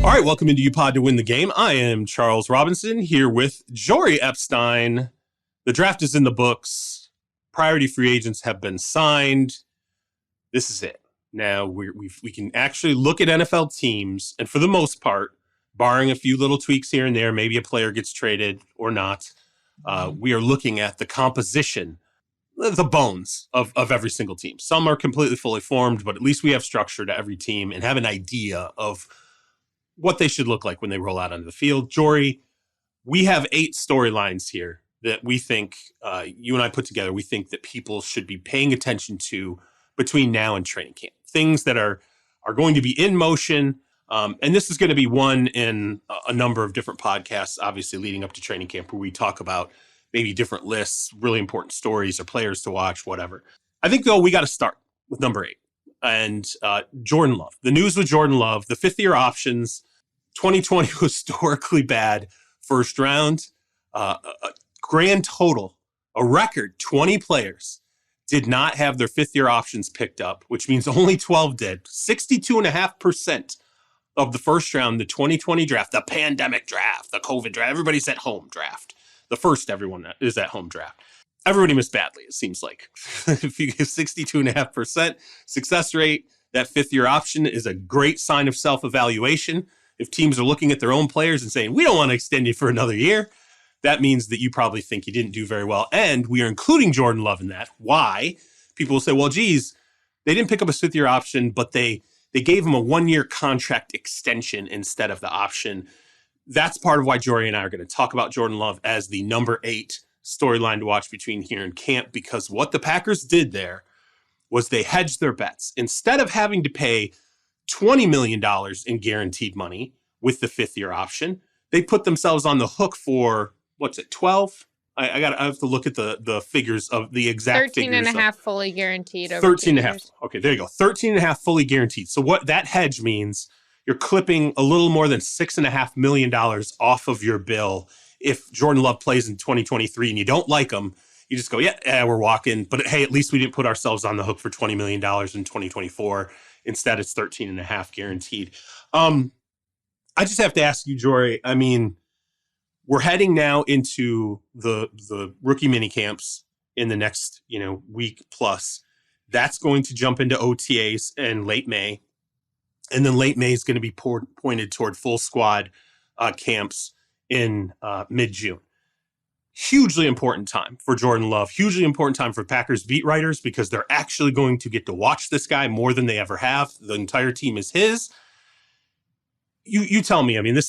All right, welcome into UPod to Win the Game. I am Charles Robinson here with Jori Epstein. The draft is in the books. Priority free agents have been signed. This is it. Now we can actually look at NFL teams, and for the most part, barring a few little tweaks here and there, maybe a player gets traded or not, we are looking at the composition, the bones of every single team. Some are completely fully formed, but at least we have structure to every team and have an idea of what they should look like when they roll out onto the field. Jori, we have 8 storylines here that we think, you and I put together, we think that people should be paying attention to between now and training camp. Things that are going to be in motion. And this is going to be one in a number of different podcasts, obviously leading up to training camp, where we talk about maybe different lists, really important stories or players to watch, whatever. I think, though, we got to start with number 8. And Jordan Love. The news with Jordan Love, the fifth-year options. 2020 was historically bad. First round, a grand total, a record 20 players did not have their fifth-year options picked up, which means only 12 did. 62.5% of the first round, the 2020 draft, the pandemic draft, the COVID draft, everybody's at home draft. The first everyone is at home draft. Everybody missed badly, it seems like. If you give 62.5% success rate, that fifth-year option is a great sign of self-evaluation. If teams are looking at their own players and saying, we don't want to extend you for another year, that means that you probably think you didn't do very well. And we are including Jordan Love in that. Why? People will say, well, geez, they didn't pick up a fifth-year option, but they gave him a 1-year contract extension instead of the option. That's part of why Jori and I are going to talk about Jordan Love as the number 8 storyline to watch between here and camp, because what the Packers did there was they hedged their bets. Instead of having to pay $20 million in guaranteed money with the fifth-year option, they put themselves on the hook for, 12? I have to look at the figures of the exact 13 figures. 13 and a half fully guaranteed. Over 13 and a half. Okay, there you go. 13 and a half fully guaranteed. So what that hedge means, you're clipping a little more than $6.5 million off of your bill. If Jordan Love plays in 2023 and you don't like him, you just go, yeah, we're walking. But hey, at least we didn't put ourselves on the hook for $20 million in 2024. Instead, it's 13 and a half guaranteed. I just have to ask you, Jori, I mean, we're heading now into the rookie mini camps in the next, week plus. That's going to jump into OTAs in late May. And then late May is going to be pointed toward full squad camps in mid-June. Hugely important time for Jordan Love. Hugely important time for Packers beat writers, because they're actually going to get to watch this guy more than they ever have. The entire team is his. You tell me, I mean,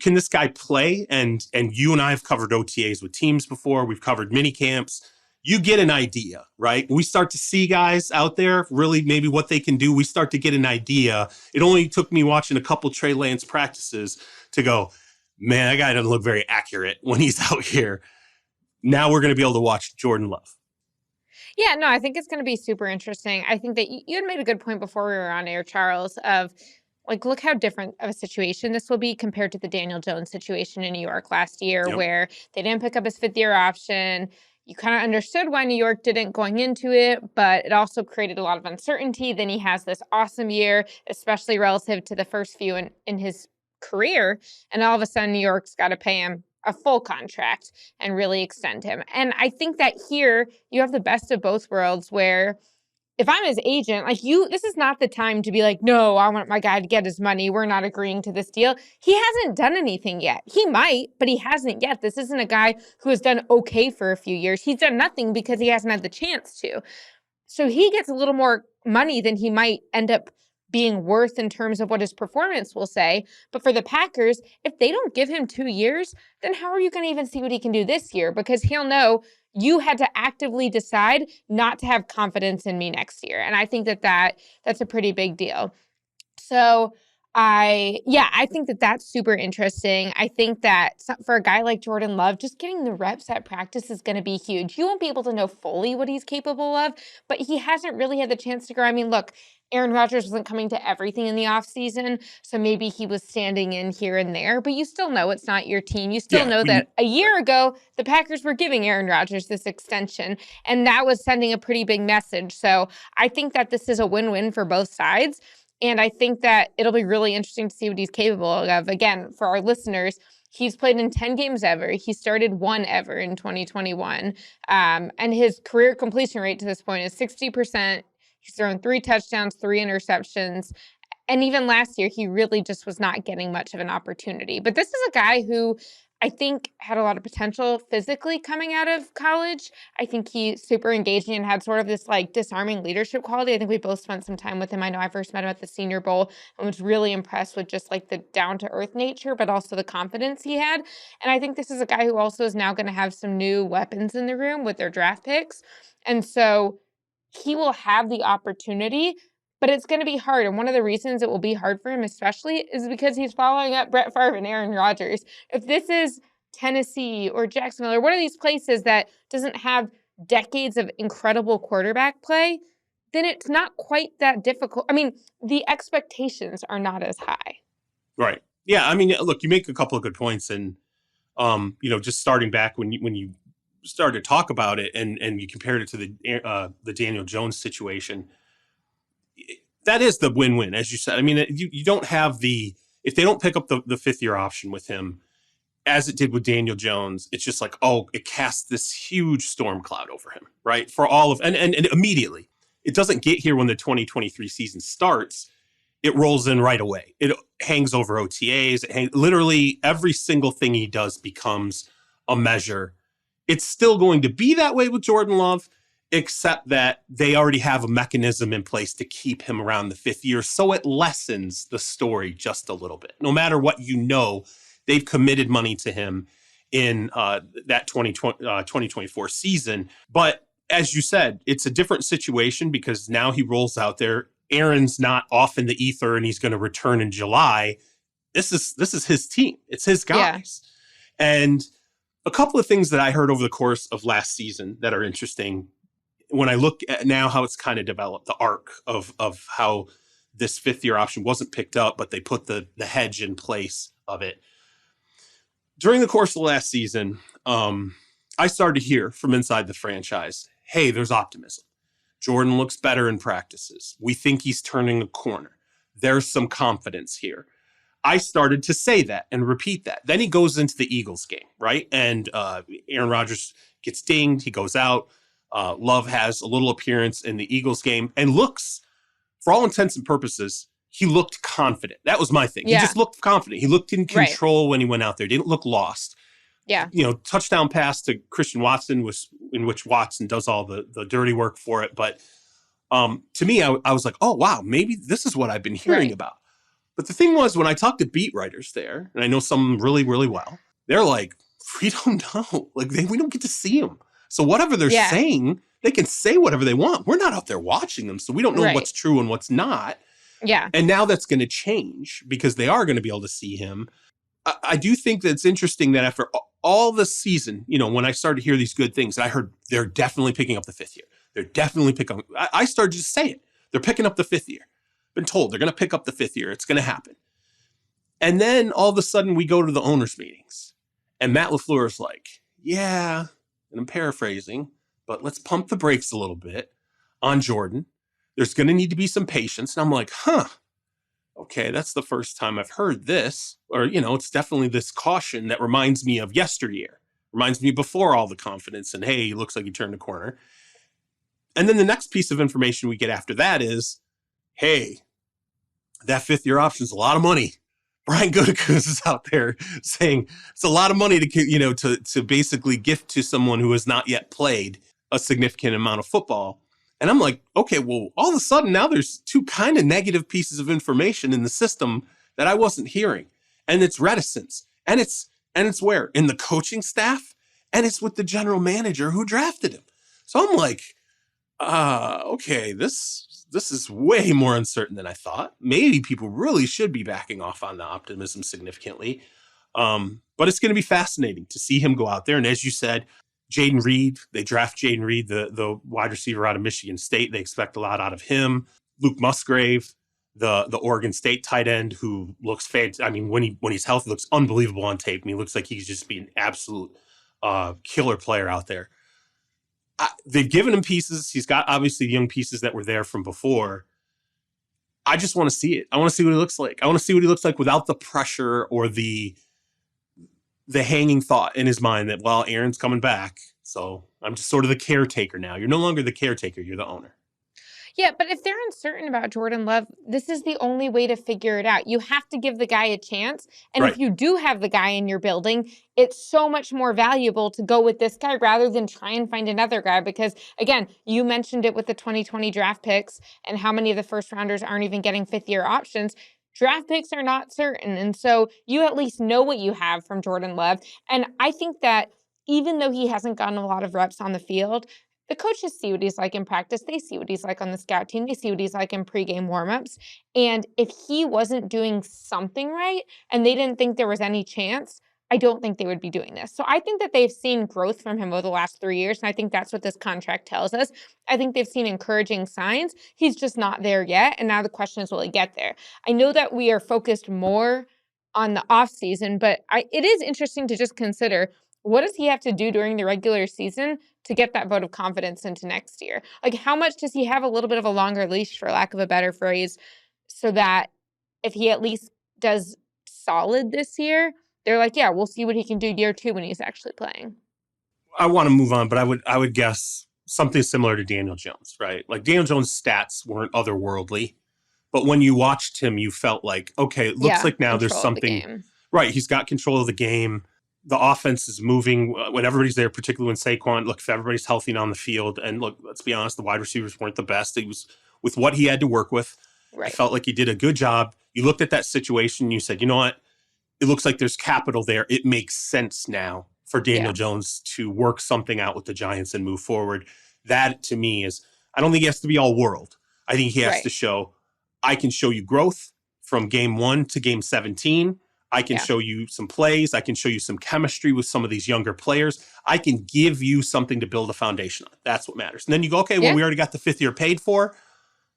can this guy play? And you and I have covered OTAs with teams before. We've covered mini camps. You get an idea, right? We start to see guys out there, really maybe what they can do. We start to get an idea. It only took me watching a couple Trey Lance practices to go, man, that guy doesn't look very accurate when he's out here. Now we're going to be able to watch Jordan Love. Yeah, no, I think it's going to be super interesting. I think that you had made a good point before we were on air, Charles, of look how different of a situation this will be compared to the Daniel Jones situation in New York last year, where they didn't pick up his fifth-year option. You kind of understood why New York didn't going into it, but it also created a lot of uncertainty. Then he has this awesome year, especially relative to the first few in his career. And all of a sudden, New York's got to pay him a full contract and really extend him. And I think that here you have the best of both worlds, where if I'm his agent, this is not the time to be like, no, I want my guy to get his money. We're not agreeing to this deal. He hasn't done anything yet. He might, but he hasn't yet. This isn't a guy who has done okay for a few years. He's done nothing because he hasn't had the chance to. So he gets a little more money than he might end up being worth in terms of what his performance will say. But for the Packers, if they don't give him 2 years, then how are you going to even see what he can do this year? Because he'll know you had to actively decide not to have confidence in me next year. And I think that's a pretty big deal. So I think that's super interesting. I think that for a guy like Jordan Love, just getting the reps at practice is going to be huge. You won't be able to know fully what he's capable of, but he hasn't really had the chance to grow. I mean, look, Aaron Rodgers wasn't coming to everything in the offseason, so maybe he was standing in here and there, but you still know it's not your team. You still know that a year ago, the Packers were giving Aaron Rodgers this extension, and that was sending a pretty big message. So I think that this is a win-win for both sides. And I think that it'll be really interesting to see what he's capable of. Again, for our listeners, he's played in 10 games ever. He started 1 ever in 2021. And his career completion rate to this point is 60%. He's thrown 3 touchdowns, 3 interceptions. And even last year, he really just was not getting much of an opportunity. But this is a guy who I think had a lot of potential physically coming out of college. I think he's super engaging and had sort of this like disarming leadership quality. I think we both spent some time with him. I know I first met him at the Senior Bowl and was really impressed with just like the down to earth nature, but also the confidence he had. And I think this is a guy who also is now going to have some new weapons in the room with their draft picks. And so he will have the opportunity, but it's going to be hard. And one of the reasons it will be hard for him, especially, is because he's following up Brett Favre and Aaron Rodgers. If this is Tennessee or Jacksonville or one of these places that doesn't have decades of incredible quarterback play, then it's not quite that difficult. I mean, the expectations are not as high. Right. Yeah. I mean, look, you make a couple of good points, and just starting back when you started to talk about it, and you compared it to the Daniel Jones situation. That is the win-win, as you said. I mean, you don't have if they don't pick up the fifth-year option with him, as it did with Daniel Jones, it's just like, it casts this huge storm cloud over him, right? For all of, and immediately. It doesn't get here when the 2023 season starts. It rolls in right away. It hangs over OTAs. Literally every single thing he does becomes a measure. It's still going to be that way with Jordan Love, except that they already have a mechanism in place to keep him around the 5th year. So it lessens the story just a little bit. No matter what, they've committed money to him in that 2024 season. But as you said, it's a different situation because now he rolls out there. Aaron's not off in the ether and he's going to return in July. This is his team. It's his guys. Yeah. And a couple of things that I heard over the course of last season that are interesting when I look at now how it's kind of developed, the arc of how this 5th-year option wasn't picked up, but they put the hedge in place of it. During the course of the last season, I started to hear from inside the franchise, hey, there's optimism. Jordan looks better in practices. We think he's turning a corner. There's some confidence here. I started to say that and repeat that. Then he goes into the Eagles game, right? And Aaron Rodgers gets dinged. He goes out. Love has a little appearance in the Eagles game and looks, for all intents and purposes, he looked confident. That was my thing. Yeah. He just looked confident. He looked in control when he went out there. Didn't look lost. Yeah. Touchdown pass to Christian Watson was in which Watson does all the dirty work for it. But to me, I was like, oh, wow, maybe this is what I've been hearing about. But the thing was, when I talked to beat writers there, and I know some really, really well, they're like, we don't know. Like, we don't get to see them. So whatever they're saying, they can say whatever they want. We're not out there watching them, so we don't know what's true and what's not. Yeah. And now that's going to change because they are going to be able to see him. I do think that it's interesting that after all the season, when I started to hear these good things, I heard they're definitely picking up the 5th year. They're definitely picking up. I started to say it. They're picking up the 5th year. Been told they're going to pick up the 5th year. It's going to happen. And then all of a sudden we go to the owners' meetings and Matt LaFleur is like, yeah, and I'm paraphrasing, but let's pump the brakes a little bit on Jordan. There's going to need to be some patience. And I'm like, okay, that's the first time I've heard this. Or, it's definitely this caution that reminds me of yesteryear. Reminds me before all the confidence and, hey, he looks like he turned a corner. And then the next piece of information we get after that is, hey, that 5th-year option is a lot of money. Brian Gutekunst is out there saying it's a lot of money to basically gift to someone who has not yet played a significant amount of football. And I'm like, okay, well, all of a sudden now there's 2 kind of negative pieces of information in the system that I wasn't hearing. And it's reticence. And it's where? In the coaching staff, and it's with the general manager who drafted him. So I'm like, okay, this is way more uncertain than I thought. Maybe people really should be backing off on the optimism significantly. But it's going to be fascinating to see him go out there. And as you said, Jaden Reed, they draft Jaden Reed, the wide receiver out of Michigan State. They expect a lot out of him. Luke Musgrave, the Oregon State tight end, who looks fantastic. I mean, when he's healthy, looks unbelievable on tape. I mean, he looks like he's just be an absolute killer player out there. They've given him pieces. He's got obviously young pieces that were there from before. I just want to see it. I want to see what he looks like. I want to see what he looks like without the pressure or the hanging thought in his mind that, well, Aaron's coming back, so I'm just sort of the caretaker now. You're no longer the caretaker. You're the owner. Yeah, but if they're uncertain about Jordan Love, this is the only way to figure it out. You have to give the guy a chance. And Right. if you do have the guy in your building, it's so much more valuable to go with this guy rather than try and find another guy. Because again, you mentioned it with the 2020 draft picks and how many of the first rounders aren't even getting fifth-year options. Draft picks are not certain. And so you at least know what you have from Jordan Love. And I think that even though he hasn't gotten a lot of reps on the field, the coaches see what he's like in practice. They see what he's like on the scout team. They see what he's like in pregame warmups. And if he wasn't doing something right and they didn't think there was any chance, I don't think they would be doing this. So I think that they've seen growth from him over the last 3 years. And I think that's what this contract tells us. I think they've seen encouraging signs. He's just not there yet. And now the question is, will he get there? I know that we are focused more on the offseason, but it is interesting to just consider, what does he have to do during the regular season to get that vote of confidence into next year? Like, how much does he have a little bit of a longer leash, for lack of a better phrase, so that if he at least does solid this year, they're like, yeah, we'll see what he can do year 2 when he's actually playing. I want to move on, but I would guess something similar to Daniel Jones, right? Like, Daniel Jones' stats weren't otherworldly, but when you watched him, you felt like, okay, it looks like now there's something. Right, he's got control of the game. The offense is moving when everybody's there, particularly when Saquon. Look, if everybody's healthy and on the field, and look, let's be honest, the wide receivers weren't the best. It was with what he had to work with. Right. I felt like he did a good job. You looked at that situation and you said, you know what? It looks like there's capital there. It makes sense now for Daniel Jones to work something out with the Giants and move forward. That, to me, is, I don't think he has to be all world. I think he has to show, I can show you growth from game 1 to game 17. I can show you some plays. I can show you some chemistry with some of these younger players. I can give you something to build a foundation on. That's what matters. And then you go, okay, well, we already got the 5th year paid for.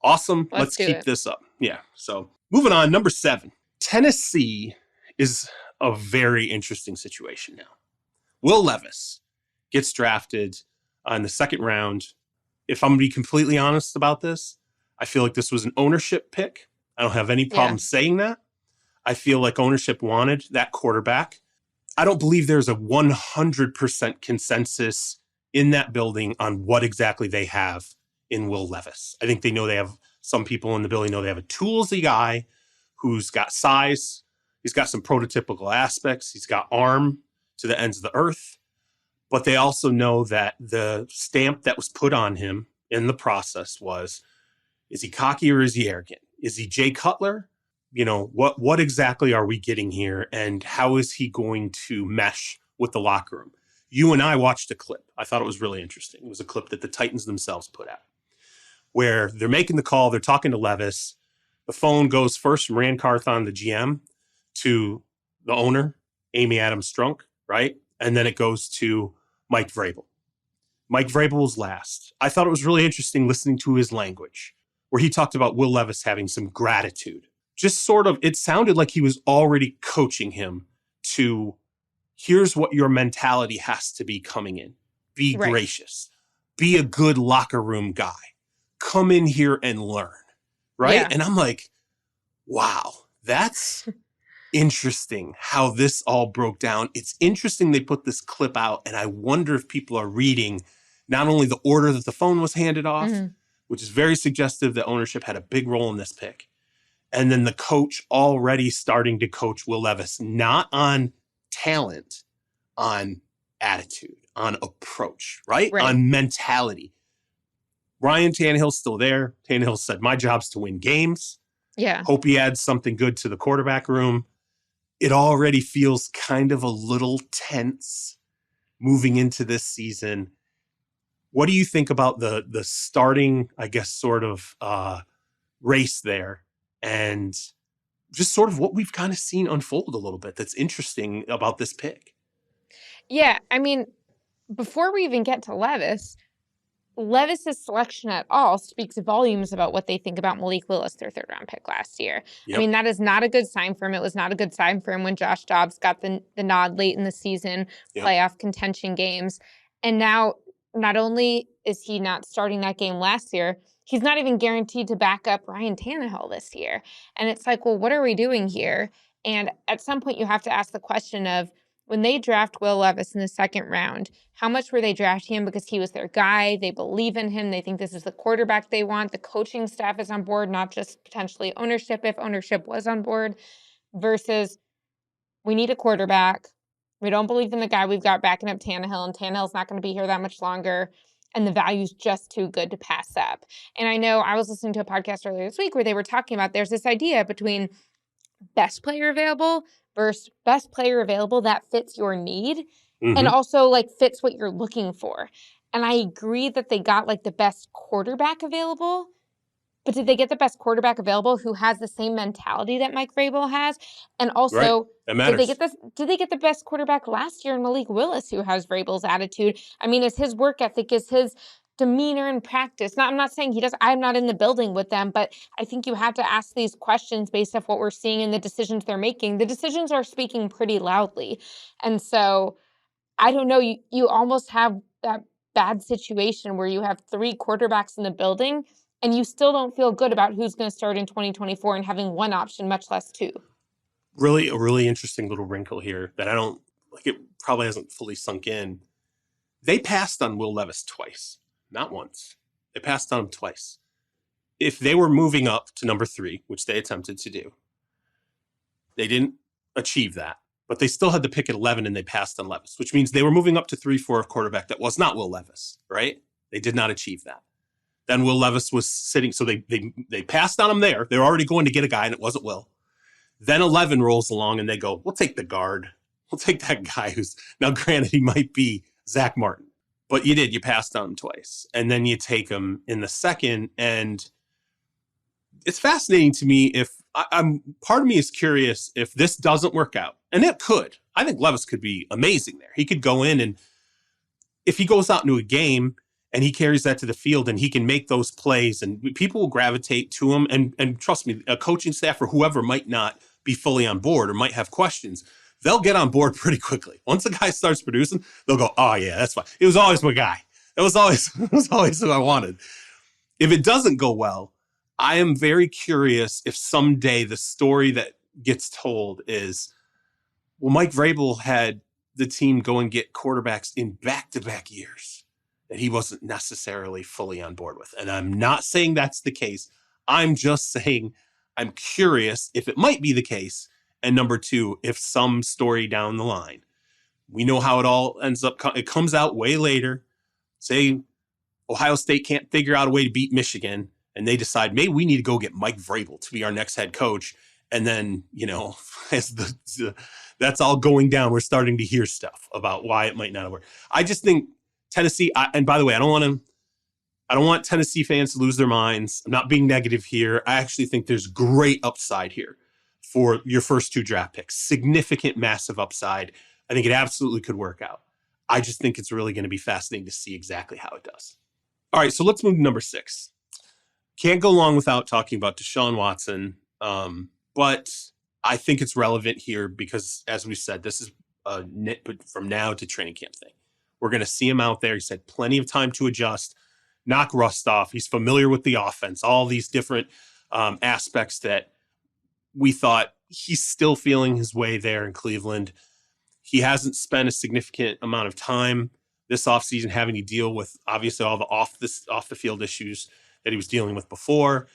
Awesome. Let's keep this up. Yeah. So moving on, number 7. Tennessee is a very interesting situation now. Will Levis gets drafted in the 2nd round. If I'm going to be completely honest about this, I feel like this was an ownership pick. I don't have any problem saying that. I feel like ownership wanted that quarterback. I don't believe there's a 100% consensus in that building on what exactly they have in Will Levis. I think they know they have, some people in the building know they have a toolsy guy who's got size. He's got some prototypical aspects. He's got arm to the ends of the earth. But they also know that the stamp that was put on him in the process was, is he cocky or is he arrogant? Is he Jay Cutler? You know, what exactly are we getting here, and how is he going to mesh with the locker room? You and I watched a clip. I thought it was really interesting. It was a clip that the Titans themselves put out where they're making the call. They're talking to Levis. The phone goes first from Rand Carthon, the GM, to the owner, Amy Adams Strunk, right? And then it goes to Mike Vrabel. Mike Vrabel was last. I thought it was really interesting listening to his language where he talked about Will Levis having some gratitude. Just sort of, it sounded like he was already coaching him to, here's what your mentality has to be coming in. Be gracious. Be a good locker room guy. Come in here and learn. Right? Yeah. And I'm like, wow, that's interesting how this all broke down. It's interesting they put this clip out, and I wonder if people are reading not only the order that the phone was handed off, which is very suggestive that ownership had a big role in this pick. And then the coach already starting to coach Will Levis, not on talent, on attitude, on approach, right? On mentality. Ryan Tannehill's still there. Tannehill said, my job's to win games. Yeah. Hope he adds something good to the quarterback room. It already feels kind of a little tense moving into this season. What do you think about the starting, I guess, sort of race there? And just sort of what we've kind of seen unfold a little bit that's interesting about this pick. Yeah, I mean, before we even get to Levis's selection at all speaks volumes about what they think about Malik Willis, their 3rd-round pick last year. Yep. I mean, that is not a good sign for him. It was not a good sign for him when Josh Dobbs got the nod late in the season, playoff contention games. And now, not only is he not starting that game last year, he's not even guaranteed to back up Ryan Tannehill this year. And it's like, well, what are we doing here? And at some point, you have to ask the question of, when they draft Will Levis in the second round, how much were they drafting him because he was their guy? They believe in him. They think this is the quarterback they want. The coaching staff is on board, not just potentially ownership, if ownership was on board, versus we need a quarterback. We don't believe in the guy we've got backing up Tannehill, and Tannehill's not going to be here that much longer. And the value's just too good to pass up. And I know I was listening to a podcast earlier this week where they were talking about there's this idea between best player available versus best player available that fits your need and also like fits what you're looking for. And I agree that they got like the best quarterback available, but did they get the best quarterback available who has the same mentality that Mike Vrabel has? And also, that matters. Did they get the best quarterback last year in Malik Willis who has Vrabel's attitude? I mean, is his work ethic, is his demeanor in practice? I'm not saying he does. I'm not in the building with them, but I think you have to ask these questions based off what we're seeing and the decisions they're making. The decisions are speaking pretty loudly. And so I don't know, you almost have that bad situation where you have 3 quarterbacks in the building and you still don't feel good about who's going to start in 2024 and having one option, much less 2. Really, a really interesting little wrinkle here that I don't like. It probably hasn't fully sunk in. They passed on Will Levis twice, not once. They passed on him twice. If they were moving up to number 3, which they attempted to do, they didn't achieve that. But they still had the pick at 11 and they passed on Levis, which means they were moving up to 3 for a quarterback that was not Will Levis, right? They did not achieve that. Then Will Levis was sitting, so they passed on him there. They were already going to get a guy and it wasn't Will. Then 11 rolls along and they go, we'll take the guard. We'll take that guy who's, now granted he might be Zach Martin, but you passed on him twice. And then you take him in the second, and it's fascinating to me part of me is curious if this doesn't work out, and it could. I think Levis could be amazing there. He could go in, and if he goes out into a game and he carries that to the field and he can make those plays, and people will gravitate to him. And trust me, a coaching staff or whoever might not be fully on board or might have questions. They'll get on board pretty quickly. Once a guy starts producing, they'll go, oh yeah, that's fine. It was always my guy. It was always who I wanted. If it doesn't go well, I am very curious if someday the story that gets told is, well, Mike Vrabel had the team go and get quarterbacks in back-to-back years that he wasn't necessarily fully on board with. And I'm not saying that's the case. I'm just saying I'm curious if it might be the case. And number 2, if some story down the line, we know how it all ends up. It comes out way later. Say Ohio State can't figure out a way to beat Michigan, and they decide, maybe we need to go get Mike Vrabel to be our next head coach. And then, as that's all going down, we're starting to hear stuff about why it might not work. I just think Tennessee, and by the way, I don't want Tennessee fans to lose their minds. I'm not being negative here. I actually think there's great upside here for your first 2 draft picks. Significant, massive upside. I think it absolutely could work out. I just think it's really going to be fascinating to see exactly how it does. All right, so let's move to number 6. Can't go long without talking about Deshaun Watson, but I think it's relevant here because, as we said, this is a nitpick from now to training camp thing. We're going to see him out there. He's had plenty of time to adjust, knock rust off. He's familiar with the offense, all these different aspects that we thought he's still feeling his way there in Cleveland. He hasn't spent a significant amount of time this offseason having to deal with, obviously, all the off the field issues that he was dealing with before.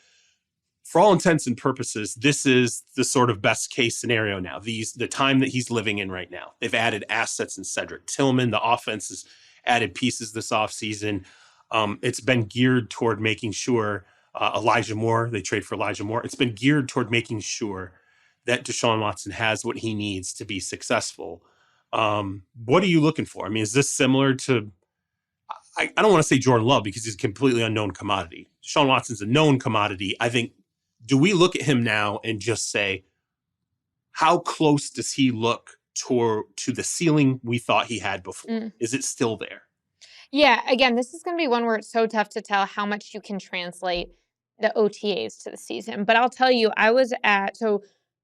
For all intents and purposes, this is the sort of best case scenario now. The time that he's living in right now. They've added assets in Cedric Tillman. The offense has added pieces this offseason. It's been geared toward making sure Elijah Moore, they trade for Elijah Moore. It's been geared toward making sure that Deshaun Watson has what he needs to be successful. What are you looking for? I mean, is this similar to, I don't want to say Jordan Love because he's a completely unknown commodity. Deshaun Watson's a known commodity. I think, do we look at him now and just say, how close does he look to the ceiling we thought he had before? Is it still there? Yeah, again, this is going to be one where it's so tough to tell how much you can translate the OTAs to the season. But I'll tell you,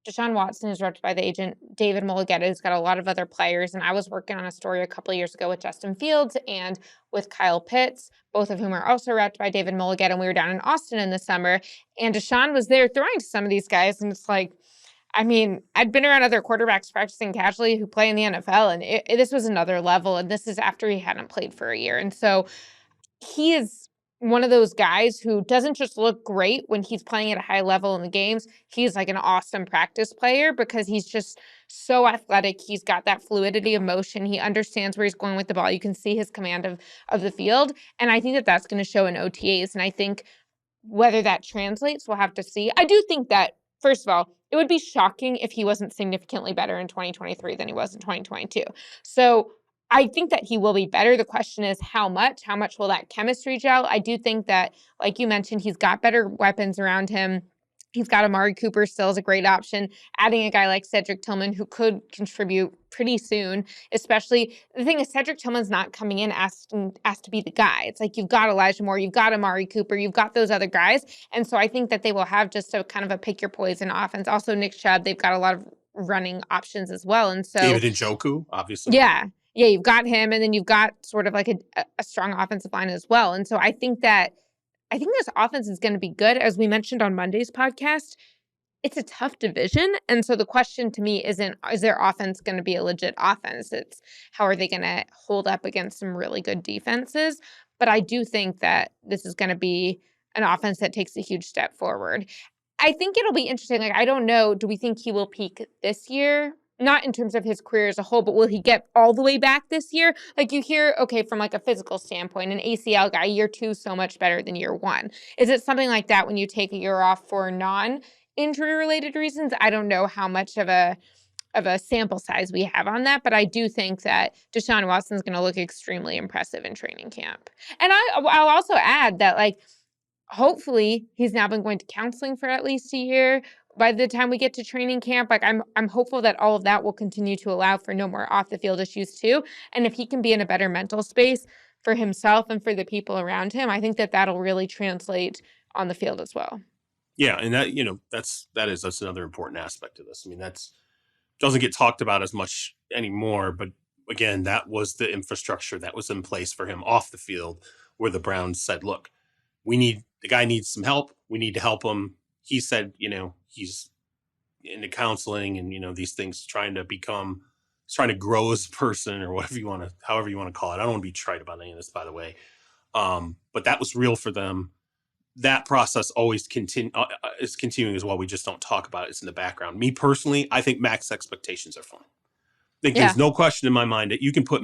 Deshaun Watson is repped by the agent David Mulligetta, who's got a lot of other players. And I was working on a story a couple of years ago with Justin Fields and with Kyle Pitts, both of whom are also repped by David Mulligetta. And we were down in Austin in the summer, and Deshaun was there throwing to some of these guys. And it's like, I mean, I'd been around other quarterbacks practicing casually who play in the NFL, and this was another level. And this is after he hadn't played for a year. And so he is one of those guys who doesn't just look great when he's playing at a high level in the games. He's like an awesome practice player because he's just so athletic. He's got that fluidity of motion. He understands where he's going with the ball. You can see his command of the field. And I think that that's going to show in OTAs. And I think whether that translates, we'll have to see. I do think that, first of all, it would be shocking if he wasn't significantly better in 2023 than he was in 2022. So I think that he will be better. The question is how much? How much will that chemistry gel? I do think that, like you mentioned, he's got better weapons around him. He's got Amari Cooper still as a great option. Adding a guy like Cedric Tillman who could contribute pretty soon, especially the thing is Cedric Tillman's not coming in asked to be the guy. It's like you've got Elijah Moore, you've got Amari Cooper, you've got those other guys. And so I think that they will have just a kind of a pick your poison offense. Also Nick Chubb, they've got a lot of running options as well. And so David Njoku, obviously. Yeah, you've got him, and then you've got sort of like a strong offensive line as well. And so I think this offense is going to be good. As we mentioned on Monday's podcast, it's a tough division. And so the question to me isn't, is their offense going to be a legit offense? It's how are they going to hold up against some really good defenses? But I do think that this is going to be an offense that takes a huge step forward. I think it'll be interesting. Like, I don't know, do we think he will peak this year? Not in terms of his career as a whole, but will he get all the way back this year? Like you hear, okay, from like a physical standpoint, an ACL guy, year 2 so much better than year 1. Is it something like that when you take a year off for non-injury related reasons? I don't know how much of a sample size we have on that, but I do think that Deshaun Watson's going to look extremely impressive in training camp. And I'll also add that, like, hopefully he's now been going to counseling for at least a year. By the time we get to training camp, like I'm hopeful that all of that will continue to allow for no more off the field issues too. And if he can be in a better mental space for himself and for the people around him, I think that that'll really translate on the field as well. Yeah, and that that's another important aspect of this. I mean, that's doesn't get talked about as much anymore, but again, that was the infrastructure that was in place for him off the field, where the Browns said, "Look, the guy needs some help. We need to help him." He said, he's into counseling and, these things, trying to grow as a person, or however you want to call it. I don't want to be trite about any of this, by the way. But that was real for them. That process always is continuing as well. We just don't talk about it. It's in the background. Me personally, I think max expectations are fine. I think there's no question in my mind that you can put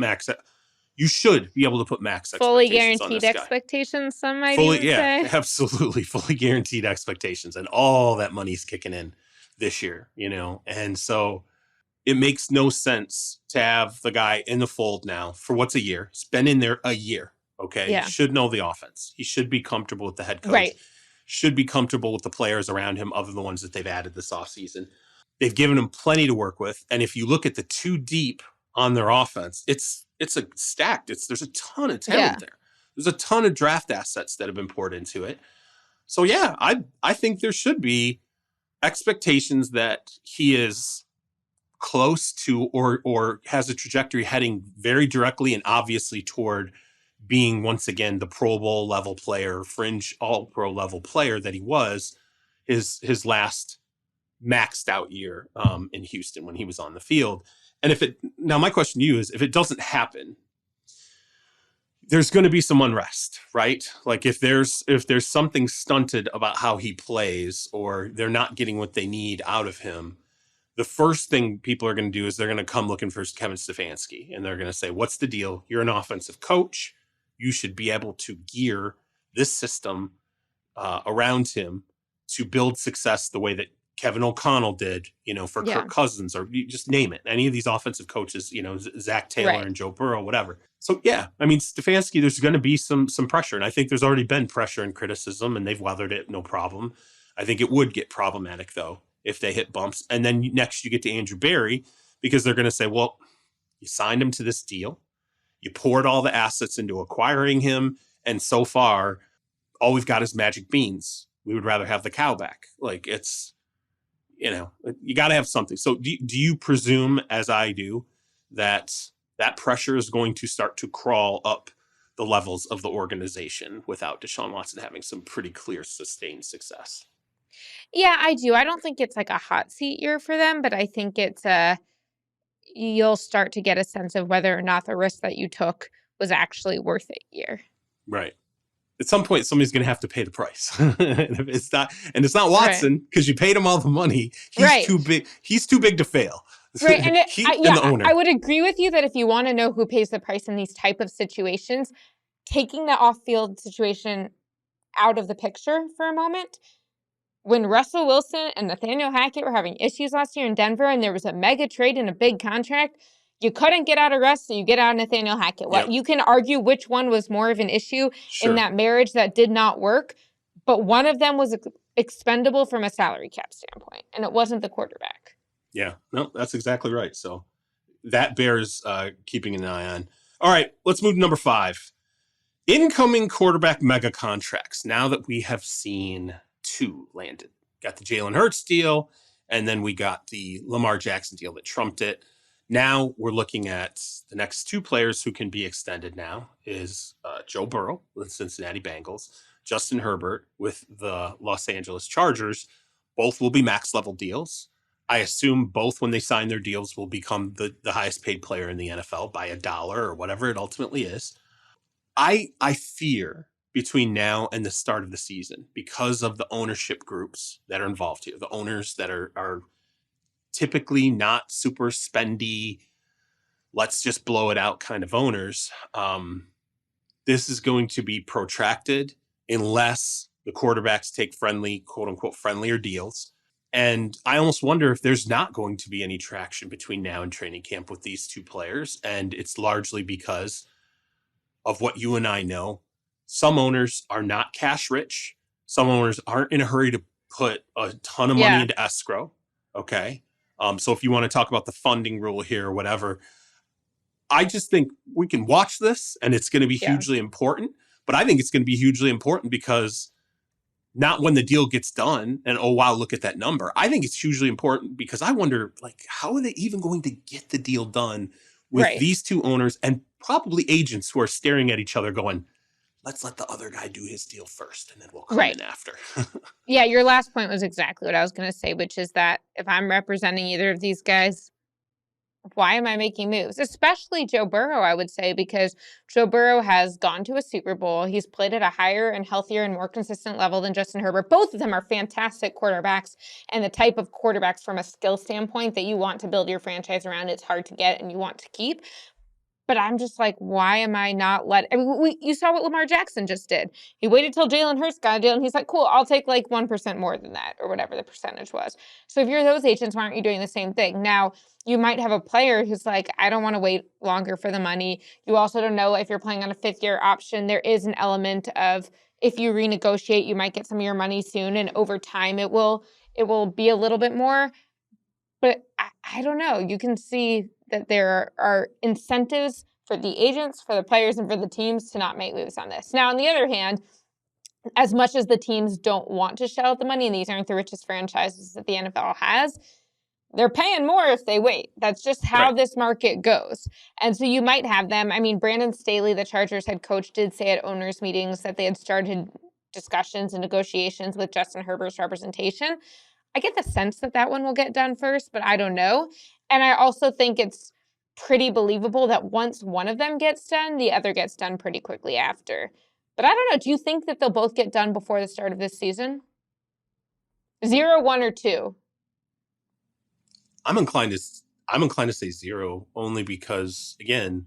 you should be able to put max expectations fully guaranteed on this expectations, some might even say. Absolutely. Fully guaranteed expectations. And all that money's kicking in this year, And so it makes no sense to have the guy in the fold now for what's a year. He's been in there a year, okay? Yeah. He should know the offense. He should be comfortable with the head coach. Right. Should be comfortable with the players around him, other than the ones that they've added this offseason. They've given him plenty to work with. And if you look at the 2 deep on their offense, it's a stacked. There's a ton of talent there. There's a ton of draft assets that have been poured into it. So yeah, I think there should be expectations that he is close to or has a trajectory heading very directly and obviously toward being once again the Pro Bowl level player, fringe all pro level player that he was his last maxed out year in Houston when he was on the field. And now my question to you is, if it doesn't happen, there's going to be some unrest, right? Like if there's something stunted about how he plays, or they're not getting what they need out of him, the first thing people are going to do is they're going to come looking for Kevin Stefanski, and they're going to say, what's the deal? You're an offensive coach. You should be able to gear this system around him to build success the way that Kevin O'Connell did, for Kirk Cousins, or you just name it. Any of these offensive coaches, Zach Taylor and Joe Burrow, whatever. So yeah, I mean, Stefanski, there's going to be some pressure, and I think there's already been pressure and criticism, and they've weathered it no problem. I think it would get problematic though if they hit bumps, and then next you get to Andrew Berry, because they're going to say, well, you signed him to this deal, you poured all the assets into acquiring him, and so far, all we've got is magic beans. We would rather have the cow back. Like you got to have something. So do you presume, as I do, that pressure is going to start to crawl up the levels of the organization without Deshaun Watson having some pretty clear sustained success? Yeah, I do. I don't think it's like a hot seat year for them, but I think it's you'll start to get a sense of whether or not the risk that you took was actually worth it year. Right. At some point, somebody's going to have to pay the price. And it's not Watson, because you paid him all the money. He's too big. He's too big to fail. Right. And the owner. I would agree with you that if you want to know who pays the price in these type of situations, taking the off-field situation out of the picture for a moment, when Russell Wilson and Nathaniel Hackett were having issues last year in Denver and there was a mega trade and a big contract, you couldn't get out of Russ, so you get out of Nathaniel Hackett. Yep. You can argue which one was more of an issue in that marriage that did not work, but one of them was expendable from a salary cap standpoint, and it wasn't the quarterback. Yeah, no, that's exactly right. So that bears keeping an eye on. All right, let's move to number 5. Incoming quarterback mega contracts. Now that we have seen 2 landed. Got the Jalen Hurts deal, and then we got the Lamar Jackson deal that trumped it. Now we're looking at the next 2 players who can be extended now is Joe Burrow with the Cincinnati Bengals, Justin Herbert with the Los Angeles Chargers. Both will be max level deals. I assume both, when they sign their deals, will become the highest paid player in the NFL by $1 or whatever it ultimately is. I fear between now and the start of the season, because of the ownership groups that are involved here, the owners that are typically not super spendy, let's just blow it out kind of owners. This is going to be protracted unless the quarterbacks take quote unquote friendlier deals. And I almost wonder if there's not going to be any traction between now and training camp with these 2 players. And it's largely because of what you and I know. Some owners are not cash rich. Some owners aren't in a hurry to put a ton of money into escrow. Okay. So if you want to talk about the funding rule here or whatever, I just think we can watch this and it's going to be hugely important. But I think it's going to be hugely important because not when the deal gets done and, oh, wow, look at that number. I think it's hugely important because I wonder, how are they even going to get the deal done with these 2 owners and probably agents who are staring at each other going, let's let the other guy do his deal first and then we'll come in after. Yeah, your last point was exactly what I was going to say, which is that if I'm representing either of these guys, why am I making moves? Especially Joe Burrow, I would say, because Joe Burrow has gone to a Super Bowl. He's played at a higher and healthier and more consistent level than Justin Herbert. Both of them are fantastic quarterbacks, and the type of quarterbacks from a skill standpoint that you want to build your franchise around, it's hard to get and you want to keep. But I'm just like, why am I not you saw what Lamar Jackson just did. He waited till Jalen Hurts got a deal, and he's like, cool, I'll take 1% more than that, or whatever the percentage was. So if you're those agents, why aren't you doing the same thing? Now, you might have a player who's like, I don't want to wait longer for the money. You also don't know if you're playing on a 5th-year option. There is an element of, if you renegotiate, you might get some of your money soon, and over time it will be a little bit more. But I don't know. You can see that there are incentives for the agents, for the players, and for the teams to not make moves on this. Now, on the other hand, as much as the teams don't want to shell out the money, and these aren't the richest franchises that the NFL has, they're paying more if they wait. That's just how this market goes. And so you might have them. I mean, Brandon Staley, the Chargers head coach, did say at owners' meetings that they had started discussions and negotiations with Justin Herbert's representation. I get the sense that that one will get done first, but I don't know. And I also think it's pretty believable that once one of them gets done, the other gets done pretty quickly after. But I don't know. Do you think that they'll both get done before the start of this season? 0, 1, or 2? I'm inclined to say 0, only because, again,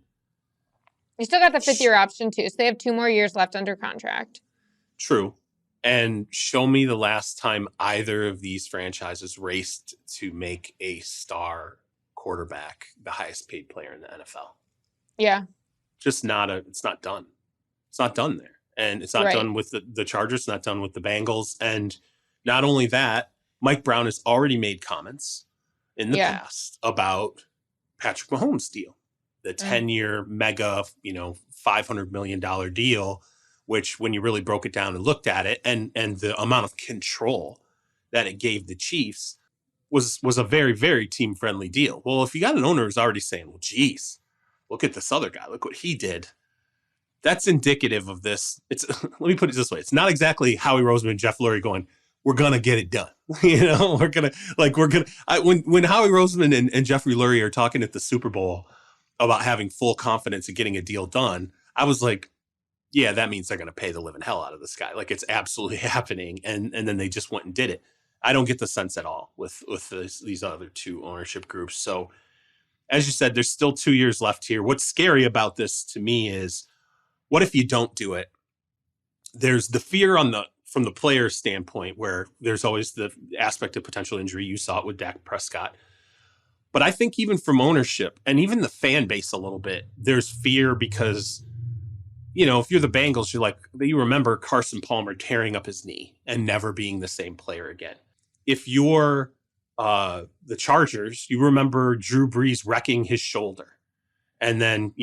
you still got the 5th-year option too, so they have 2 more years left under contract. True. And show me the last time either of these franchises raced to make a star quarterback the highest paid player in the NFL. Yeah. It's not done. It's not done there. And it's not done with the Chargers. It's not done with the Bengals. And not only that, Mike Brown has already made comments in the past about Patrick Mahomes' deal, the 10-year mega, $500 million deal, which when you really broke it down and looked at it and the amount of control that it gave the Chiefs, was a very, very team-friendly deal. Well, if you got an owner who's already saying, well, geez, look at this other guy. Look what he did. That's indicative of this. It's let me put it this way. It's not exactly Howie Roseman and Jeff Lurie going, we're going to get it done. When Howie Roseman and Jeffrey Lurie are talking at the Super Bowl about having full confidence in getting a deal done, I was like, yeah, that means they're going to pay the living hell out of this guy. Like, it's absolutely happening. And then they just went and did it. I don't get the sense at all with these other two ownership groups. So as you said, there's still 2 years left here. What's scary about this to me is, what if you don't do it? There's the fear from the player standpoint, where there's always the aspect of potential injury. You saw it with Dak Prescott. But I think even from ownership and even the fan base a little bit, there's fear because, if you're the Bengals, you remember Carson Palmer tearing up his knee and never being the same player again. If you're the Chargers, you remember Drew Brees wrecking his shoulder and then,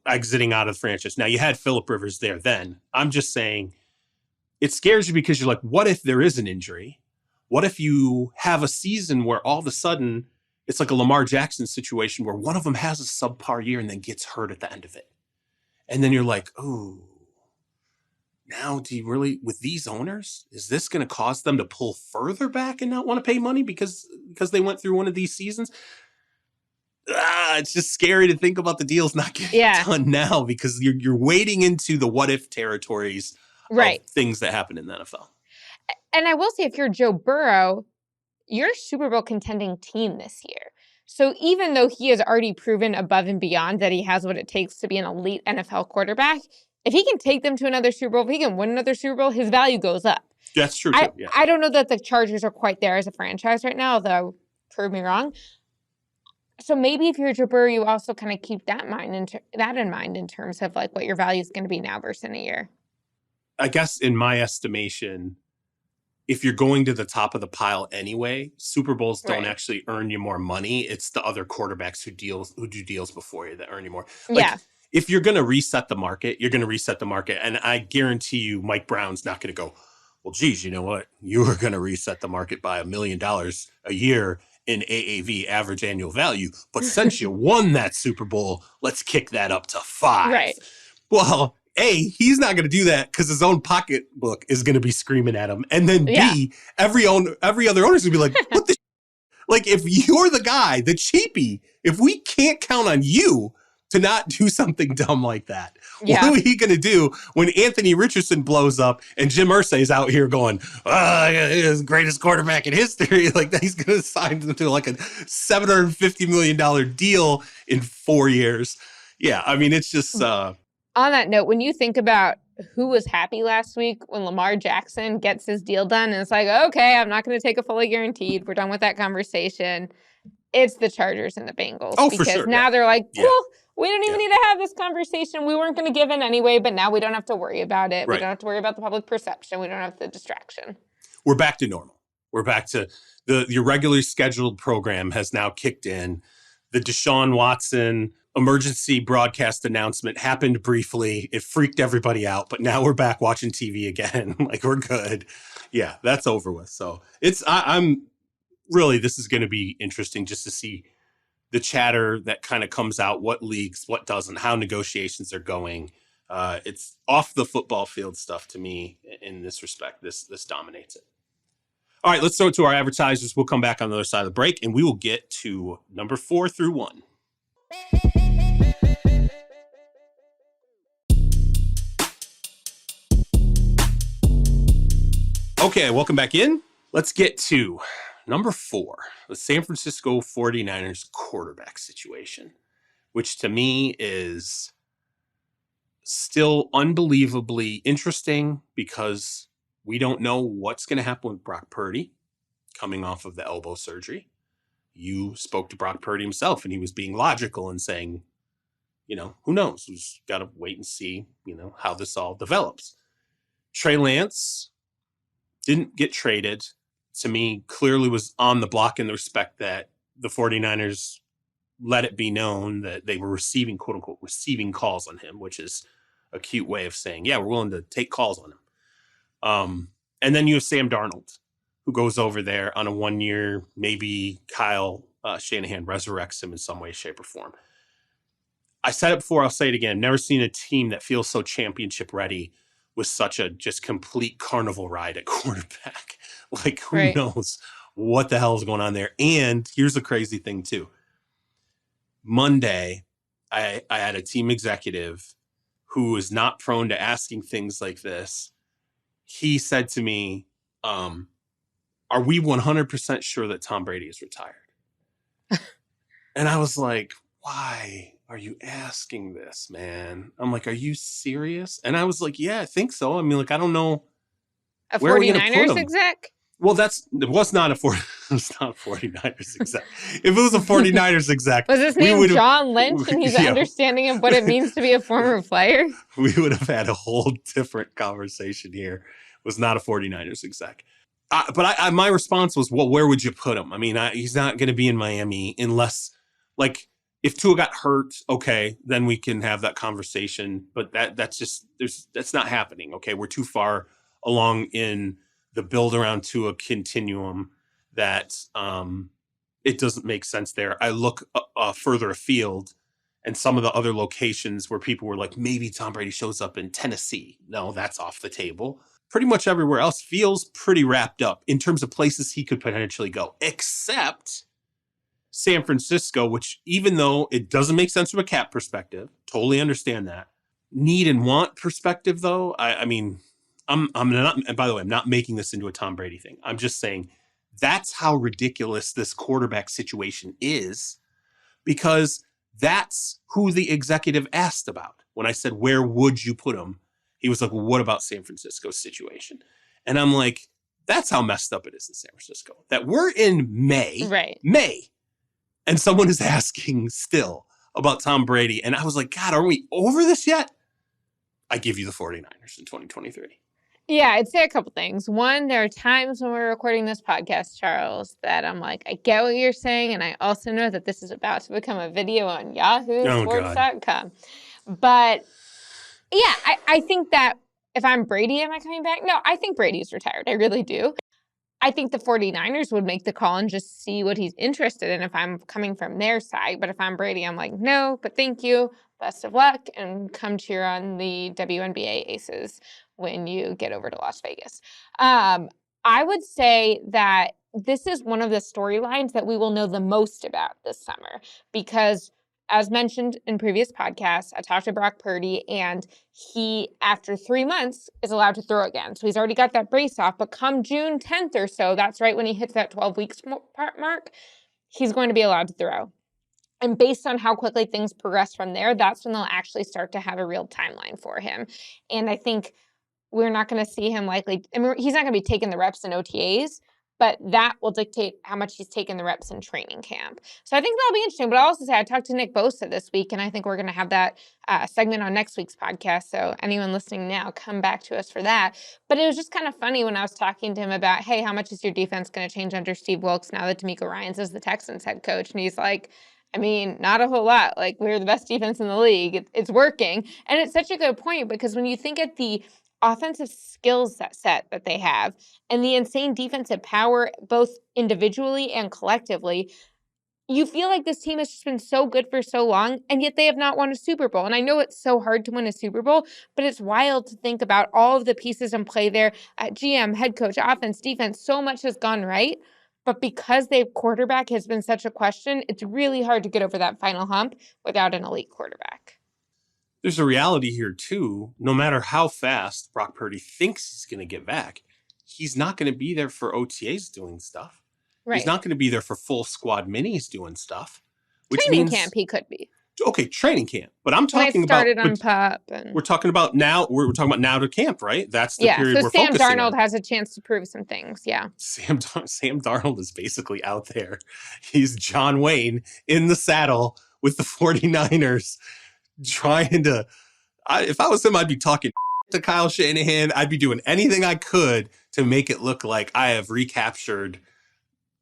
exiting out of the franchise. Now, you had Phillip Rivers there then. I'm just saying it scares you because you're like, what if there is an injury? What if you have a season where all of a sudden it's like a Lamar Jackson situation where one of them has a subpar year and then gets hurt at the end of it? And then you're like, oh, now do you really, with these owners, is this going to cause them to pull further back and not want to pay money because they went through one of these seasons? It's just scary to think about the deals not getting done now because you're wading into the what if territories of things that happen in the NFL. And I will say, if you're Joe Burrow, you're a Super Bowl contending team this year. So even though he has already proven above and beyond that he has what it takes to be an elite NFL quarterback, if he can take them to another Super Bowl, if he can win another Super Bowl, his value goes up. That's true, too. Yeah. I don't know that the Chargers are quite there as a franchise right now, although prove me wrong. So maybe if you're Joe Burrow, you also kind of keep that in mind in terms of like what your value is going to be now versus in a year. I guess in my estimation, if you're going to the top of the pile anyway, Super Bowls don't actually earn you more money. It's the other quarterbacks who do deals before you that earn you more. If you're going to reset the market, you're going to reset the market. And I guarantee you, Mike Brown's not going to go, well, geez, you know what? You were going to reset the market by $1 million a year in AAV, average annual value. But since you won that Super Bowl, let's kick that up to 5. Right. Well, A, he's not going to do that because his own pocketbook is going to be screaming at him. And then B, every other owner's going to be like, what the Like, if you're the guy, the cheapie, if we can't count on you to not do something dumb like that, what are we going to do when Anthony Richardson blows up and Jim Irsay's out here going, he's the greatest quarterback in history? Like, he's going to sign them to like a $750 million deal in 4 years. Yeah, I mean, it's just... On that note, when you think about who was happy last week when Lamar Jackson gets his deal done, and it's like, okay, I'm not going to take a fully guaranteed. We're done with that conversation. It's the Chargers and the Bengals. Oh, because for sure. Now they're like, cool, we don't even need to have this conversation. We weren't going to give in anyway, but now we don't have to worry about it. We don't have to worry about the public perception. We don't have the distraction. We're back to normal. We're back to your regularly scheduled program has now kicked in. The Deshaun Watson emergency broadcast announcement happened briefly. It freaked everybody out, but now we're back watching TV again. Like, we're good. Yeah, that's over with. So I'm really, this is going to be interesting just to see the chatter that kind of comes out, what leaks, what doesn't, how negotiations are going. It's off the football field stuff to me in this respect. This dominates it. All right, let's throw it to our advertisers. We'll come back on the other side of the break, and we will get to number 4 through 1. Okay, welcome back in. Let's get to number 4, the San Francisco 49ers quarterback situation, which to me is still unbelievably interesting because we don't know what's going to happen with Brock Purdy coming off of the elbow surgery. You spoke to Brock Purdy himself, and he was being logical and saying, who knows? We just got to wait and see, how this all develops. Trey Lance didn't get traded. To me, clearly was on the block in the respect that the 49ers let it be known that they were receiving, quote unquote, receiving calls on him, which is a cute way of saying, yeah, we're willing to take calls on him. And then you have Sam Darnold, who goes over there on a 1 year, maybe Kyle Shanahan resurrects him in some way, shape, or form. I said it before, I'll say it again. Never seen a team that feels so championship ready with such a just complete carnival ride at quarterback. Like, who knows what the hell is going on there? And here's the crazy thing, too. Monday, I had a team executive who is not prone to asking things like this. He said to me, are we 100% sure that Tom Brady is retired? And I was like, why are you asking this, man? I'm like, are you serious? And I was like, yeah, I think so. I mean, like, I don't know. A 49ers exec? Well, it was not a 49ers exec. If it was a 49ers exec. Was his name John Lynch and he's an understanding of what it means to be a former player? We would have had a whole different conversation here. It was not a 49ers exec. But my response was, well, where would you put him? I mean, he's not going to be in Miami unless, like, if Tua got hurt, okay, then we can have that conversation. But that's not happening. Okay, we're too far along in the build around Tua continuum that it doesn't make sense there. I look further afield, and some of the other locations where people were like, maybe Tom Brady shows up in Tennessee. No, that's off the table. Pretty much everywhere else feels pretty wrapped up in terms of places he could potentially go, except San Francisco, which, even though it doesn't make sense from a cap perspective, totally understand that. Need and want perspective, though, I mean, I'm not, and by the way, I'm not making this into a Tom Brady thing. I'm just saying that's how ridiculous this quarterback situation is, because that's who the executive asked about. When I said, where would you put him? He was like, well, what about San Francisco's situation? And I'm like, that's how messed up it is in San Francisco. That we're in May, and someone is asking still about Tom Brady. And I was like, God, aren't we over this yet? I give you the 49ers in 2023. Yeah, I'd say a couple things. One, there are times when we're recording this podcast, Charles, that I'm like, I get what you're saying. And I also know that this is about to become a video on Yahoo Sports.com. But yeah, I think that if I'm Brady, am I coming back? No, I think Brady's retired. I really do. I think the 49ers would make the call and just see what he's interested in if I'm coming from their side. But if I'm Brady, I'm like, no, but thank you. Best of luck. And come cheer on the WNBA Aces when you get over to Las Vegas. I would say that this is one of the storylines that we will know the most about this summer because, as mentioned in previous podcasts, I talked to Brock Purdy, and he, after 3 months, is allowed to throw again. So he's already got that brace off. But come June 10th or so, that's right when he hits that 12 weeks mark, he's going to be allowed to throw. And based on how quickly things progress from there, that's when they'll actually start to have a real timeline for him. And I think we're not going to see him likely. I mean, he's not going to be taking the reps in OTAs, but that will dictate how much he's taken the reps in training camp. So I think that'll be interesting. But I'll also say I talked to Nick Bosa this week, and I think we're going to have that segment on next week's podcast. So anyone listening now, come back to us for that. But it was just kind of funny when I was talking to him about, hey, how much is your defense going to change under Steve Wilkes now that D'Amico Ryans is the Texans head coach? And he's like, I mean, not a whole lot. Like, we're the best defense in the league. It's working. And it's such a good point because when you think at the offensive skills set that they have and the insane defensive power, both individually and collectively, you feel like this team has just been so good for so long, and yet they have not won a Super Bowl. And I know it's so hard to win a Super Bowl, but it's wild to think about all of the pieces in play there at GM, head coach, offense, defense. So much has gone right. But because their quarterback has been such a question, it's really hard to get over that final hump without an elite quarterback. There's a reality here, too. No matter how fast Brock Purdy thinks he's going to get back, he's not going to be there for OTAs doing stuff. Right. He's not going to be there for full squad minis doing stuff. Which training camp, he could be. Okay, training camp. But I'm talking about... on PUP. And... We're talking about now. We're talking about now to camp, right? That's the period we're focusing on. Sam Darnold has a chance to prove some things, yeah. Sam Darnold is basically out there. He's John Wayne in the saddle with the 49ers trying to... if I was him, I'd be talking to Kyle Shanahan. I'd be doing anything I could to make it look like I have recaptured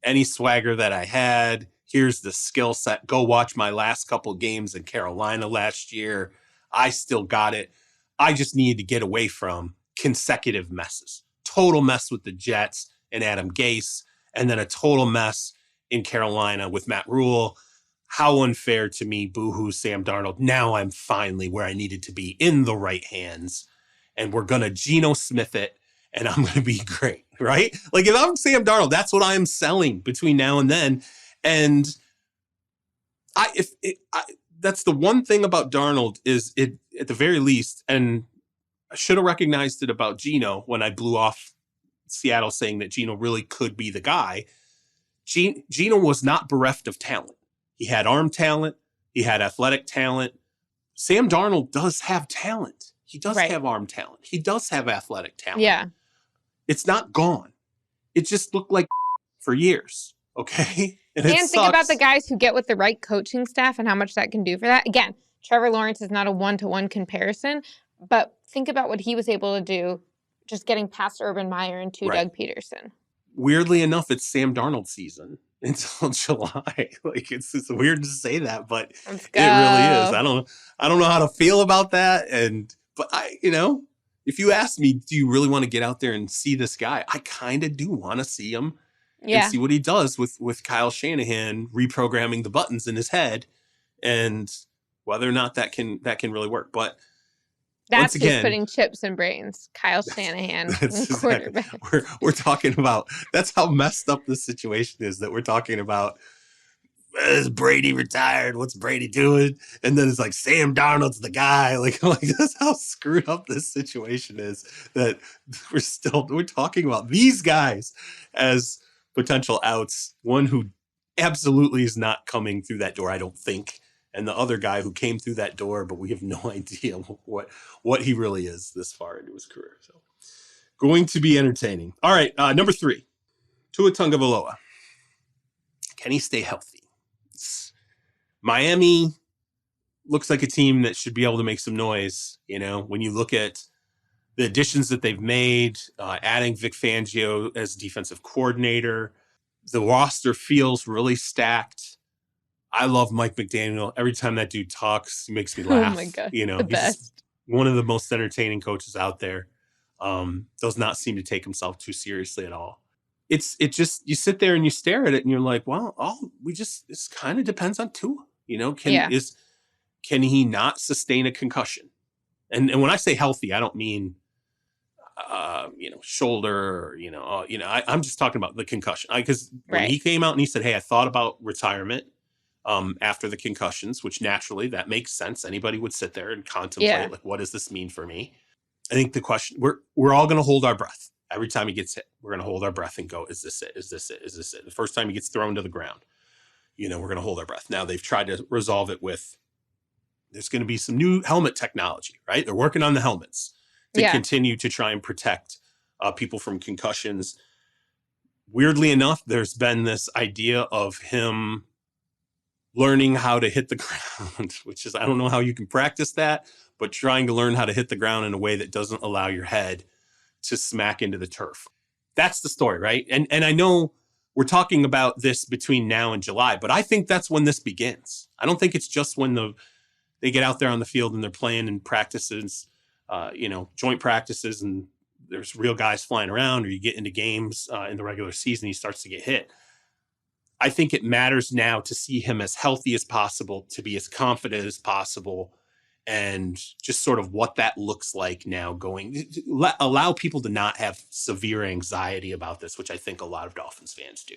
any swagger that I had. Here's the skill set. Go watch my last couple games in Carolina last year. I still got it. I just needed to get away from consecutive messes. Total mess with the Jets and Adam Gase, and then a total mess in Carolina with Matt Rule. How unfair to me, boohoo, Sam Darnold. Now I'm finally where I needed to be, in the right hands. And we're going to Geno Smith it, and I'm going to be great, right? Like, if I'm Sam Darnold, that's what I'm selling between now and then. And that's the one thing about Darnold is it, at the very least, and I should have recognized it about Geno when I blew off Seattle saying that Geno really could be the guy. Geno was not bereft of talent. He had arm talent. He had athletic talent. Sam Darnold does have talent. He does have arm talent. He does have athletic talent. Yeah. It's not gone. It just looked like for years. Okay. And think about the guys who get with the right coaching staff and how much that can do for that. Again, Trevor Lawrence is not a one-to-one comparison, but think about what he was able to do just getting past Urban Meyer and Doug Peterson. Weirdly enough, it's Sam Darnold season until July. Like, it's weird to say that, but it really is. I don't know how to feel about that. But if you ask me, do you really want to get out there and see this guy? I kind of do want to see him and see what he does with Kyle Shanahan reprogramming the buttons in his head, and whether or not that can really work. But that's who's putting chips in brains. Kyle Shanahan, quarterback. Exactly. We're talking about, that's how messed up the situation is, that we're talking about, is Brady retired? What's Brady doing? And then it's like, Sam Darnold's the guy. Like that's how screwed up this situation is, that we're talking about these guys as potential outs. One who absolutely is not coming through that door, I don't think. And the other guy who came through that door, but we have no idea what he really is this far into his career. So, going to be entertaining. All right, number 3, Tua Tagovailoa. Can he stay healthy? Miami looks like a team that should be able to make some noise. When you look at the additions that they've made, adding Vic Fangio as defensive coordinator, the roster feels really stacked. I love Mike McDaniel. Every time that dude talks, he makes me laugh. Oh my God, the best. One of the most entertaining coaches out there. Does not seem to take himself too seriously at all. It just, you sit there and you stare at it and you're like, well, this kind of depends on Tua. Can he not sustain a concussion? And when I say healthy, I don't mean shoulder, or, I'm just talking about the concussion. Because when he came out and he said, hey, I thought about retirement after the concussions, which naturally that makes sense. Anybody would sit there and contemplate, like, what does this mean for me? I think the question, we're all going to hold our breath every time he gets hit. We're going to hold our breath and go, is this it? Is this it? Is this it? The first time he gets thrown to the ground, we're going to hold our breath. Now they've tried to resolve it with, there's going to be some new helmet technology, right? They're working on the helmets to continue to try and protect people from concussions. Weirdly enough, there's been this idea of him learning how to hit the ground, which is, I don't know how you can practice that, but trying to learn how to hit the ground in a way that doesn't allow your head to smack into the turf. That's the story, right? And I know we're talking about this between now and July, but I think that's when this begins. I don't think it's just when they get out there on the field and they're playing in practices, joint practices, and there's real guys flying around, or you get into games in the regular season, he starts to get hit. I think it matters now to see him as healthy as possible, to be as confident as possible, and just sort of what that looks like now going. Allow people to not have severe anxiety about this, which I think a lot of Dolphins fans do.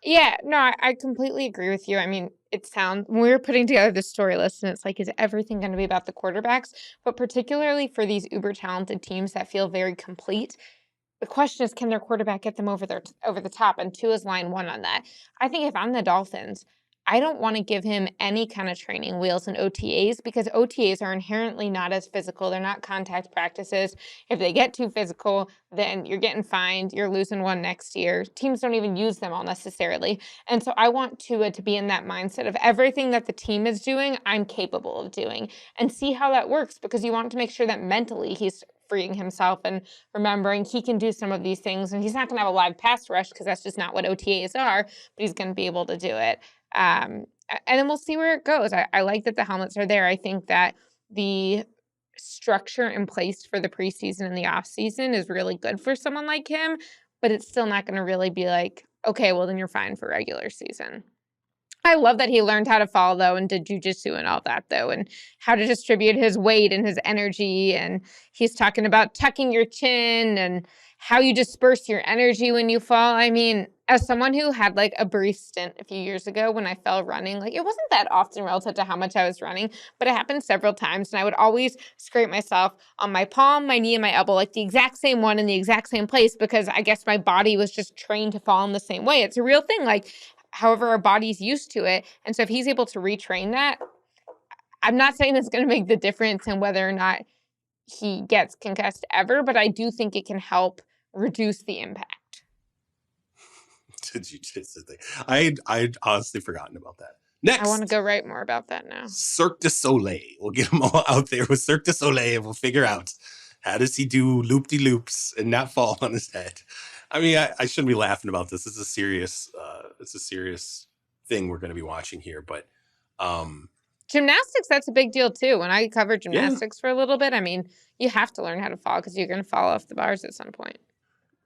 Yeah, no, I completely agree with you. I mean, when we were putting together this story list, and it's like, is everything going to be about the quarterbacks? But particularly for these uber talented teams that feel very complete, the question is, can their quarterback get them over the top? And Tua's line one on that. I think if I'm the Dolphins, I don't want to give him any kind of training wheels and OTAs, because OTAs are inherently not as physical. They're not contact practices. If they get too physical, then you're getting fined. You're losing one next year. Teams don't even use them all necessarily. And so I want Tua to be in that mindset of everything that the team is doing, I'm capable of doing, and see how that works, because you want to make sure that mentally he's freeing himself and remembering he can do some of these things. And he's not going to have a live pass rush, because that's just not what OTAs are, but he's going to be able to do it. And then we'll see where it goes. I like that the helmets are there. I think that the structure in place for the preseason and the offseason is really good for someone like him. but it's still not going to really be like, okay, well, then you're fine for regular season. I love that he learned how to fall, though, and did jujitsu and all that, though, and how to distribute his weight and his energy. And he's talking about tucking your chin and how you disperse your energy when you fall. I mean, as someone who had like a brief stint a few years ago when I fell running, like it wasn't that often relative to how much I was running, but it happened several times. And I would always scrape myself on my palm, my knee, and my elbow, like the exact same one in the exact same place, because I guess my body was just trained to fall in the same way. It's a real thing. Like, however, our body's used to it. And so if he's able to retrain that, I'm not saying that's going to make the difference in whether or not he gets concussed ever, but I do think it can help reduce the impact. The jiu-jitsu thing. I'd honestly forgotten about that. Next. I want to go write more about that now. Cirque du Soleil. We'll get them all out there with Cirque du Soleil and we'll figure out how does he do loop-de-loops and not fall on his head. I mean, I shouldn't be laughing about this. It's a serious thing we're going to be watching here. But gymnastics, that's a big deal too. When I covered gymnastics for a little bit, I mean, you have to learn how to fall because you're going to fall off the bars at some point.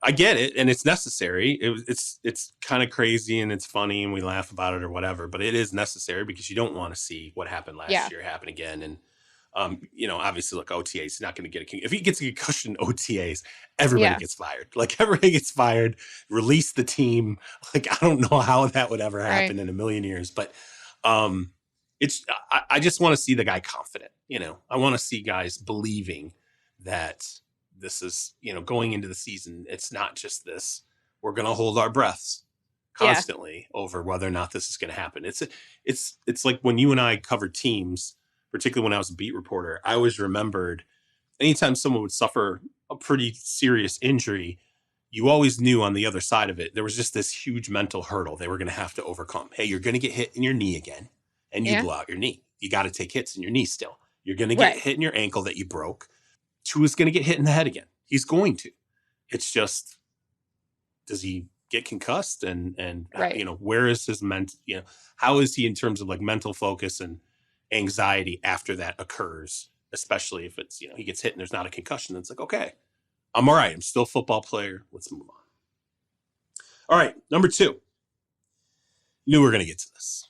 I get it, and it's necessary. It's kind of crazy and it's funny and we laugh about it or whatever, but it is necessary because you don't want to see what happened last year happen again. And obviously, look, OTAs, he's not going to get if he gets a concussion OTAs, everybody gets fired. Like everybody gets fired, release the team. Like I don't know how that would ever happen in a million years, but I just want to see the guy confident. I want to see guys believing that this is, going into the season, it's not just this. We're going to hold our breaths constantly over whether or not this is going to happen. It's like when you and I covered teams, particularly when I was a beat reporter, I always remembered anytime someone would suffer a pretty serious injury, you always knew on the other side of it, there was just this huge mental hurdle they were going to have to overcome. Hey, you're going to get hit in your knee again and you blow out your knee. You got to take hits in your knee still. You're going to get hit in your ankle that you broke. Tua's going to get hit in the head again. He's going to. It's just, does he get concussed? And where is his how is he in terms of like mental focus and anxiety after that occurs? Especially if it's, he gets hit and there's not a concussion. It's like, okay, I'm all right. I'm still a football player. Let's move on. All right. Number 2. Knew we were going to get to this.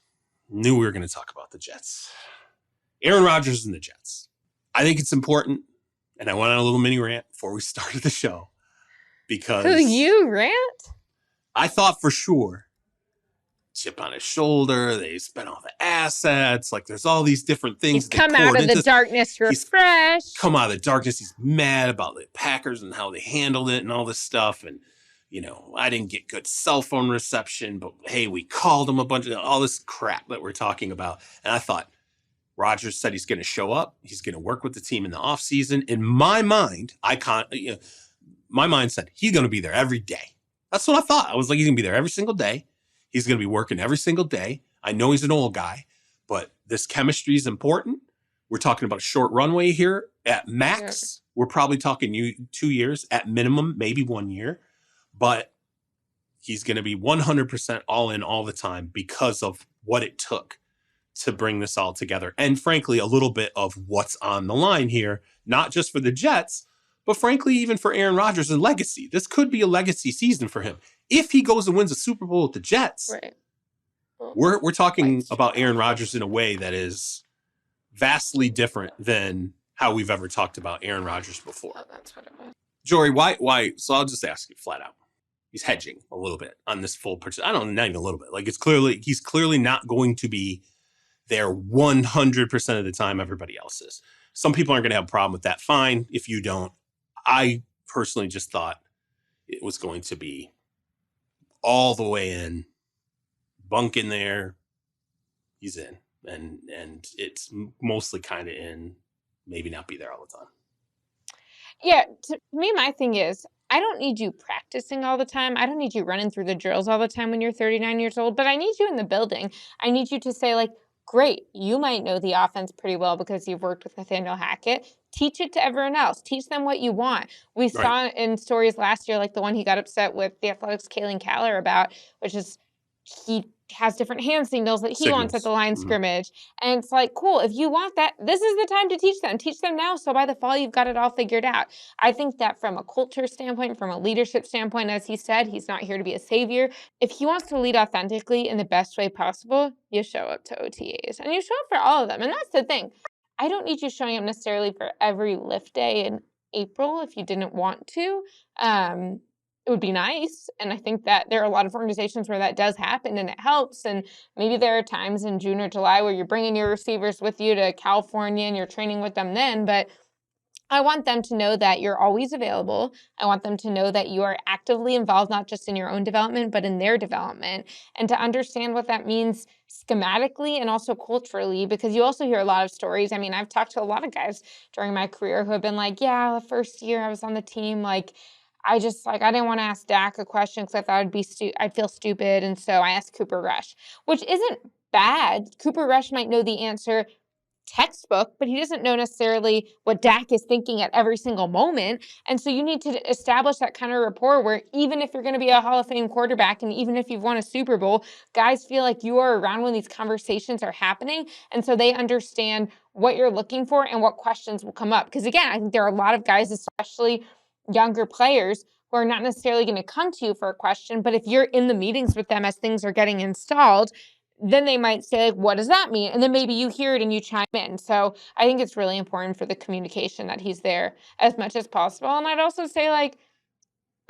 Knew we were going to talk about the Jets. Aaron Rodgers and the Jets. I think it's important. And I went on a little mini rant before we started the show because you rant? I thought for sure chip on his shoulder. They spent all the assets. Like there's all these different things. He's come out of the darkness refreshed. Come out of the darkness. He's mad about the Packers and how they handled it and all this stuff. And, I didn't get good cell phone reception, but hey, we called him a bunch of all this crap that we're talking about. And I thought, Rodgers said he's going to show up. He's going to work with the team in the offseason. In my mind, my mind said he's going to be there every day. That's what I thought. I was like, he's going to be there every single day. He's going to be working every single day. I know he's an old guy, but this chemistry is important. We're talking about a short runway here. At max, we're probably talking 2 years. At minimum, maybe 1 year. But he's going to be 100% all in all the time because of what it took to bring this all together. And frankly, a little bit of what's on the line here, not just for the Jets, but frankly, even for Aaron Rodgers' legacy. This could be a legacy season for him. If he goes and wins a Super Bowl with the Jets, we're talking about Aaron Rodgers in a way that is vastly different than how we've ever talked about Aaron Rodgers before. Oh, that's what it was. Jory, why? So I'll just ask you flat out. He's hedging a little bit on this full purchase. I don't know, not even a little bit. Like he's clearly not going to be there 100% of the time everybody else is. Some people aren't going to have a problem with that. Fine. If you don't, I personally just thought it was going to be all the way in, bunk in there. He's in, and it's mostly kind of in, maybe not be there all the time. Yeah. To me, my thing is, I don't need you practicing all the time. I don't need you running through the drills all the time when you're 39 years old, but I need you in the building. I need you to say like, great, you might know the offense pretty well because you've worked with Nathaniel Hackett. Teach it to everyone else. Teach them what you want. We saw in stories last year, like the one he got upset with the Athletics' Kalen Kaller about, which is he has different hand signals that he wants at the line Mm-hmm. scrimmage. And it's like, cool, if you want that, this is the time to teach them. Teach them now, so by the fall, you've got it all figured out. I think that from a culture standpoint, from a leadership standpoint, as he said, he's not here to be a savior. If he wants to lead authentically in the best way possible, you show up to OTAs. And you show up for all of them. And that's the thing. I don't need you showing up necessarily for every lift day in April if you didn't want to. It would be nice. And I think that there are a lot of organizations where that does happen and it helps. And maybe there are times in June or July where you're bringing your receivers with you to California and you're training with them then. But I want them to know that you're always available. I want them to know that you are actively involved, not just in your own development, but in their development, and to understand what that means schematically and also culturally, because you also hear a lot of stories. I mean, I've talked to a lot of guys during my career who have been like, yeah, the first year I was on the team, like, I didn't want to ask Dak a question because I thought I'd feel stupid. And so I asked Cooper Rush, which isn't bad. Cooper Rush might know the answer textbook, but he doesn't know necessarily what Dak is thinking at every single moment. And so you need to establish that kind of rapport where even if you're going to be a Hall of Fame quarterback and even if you've won a Super Bowl, guys feel like you are around when these conversations are happening. And so they understand what you're looking for and what questions will come up. Because again, I think there are a lot of guys, especially younger players, who are not necessarily going to come to you for a question, but if you're in the meetings with them as things are getting installed, then they might say, like, what does that mean? And then maybe you hear it and you chime in. So I think it's really important for the communication that he's there as much as possible. And I'd also say, like,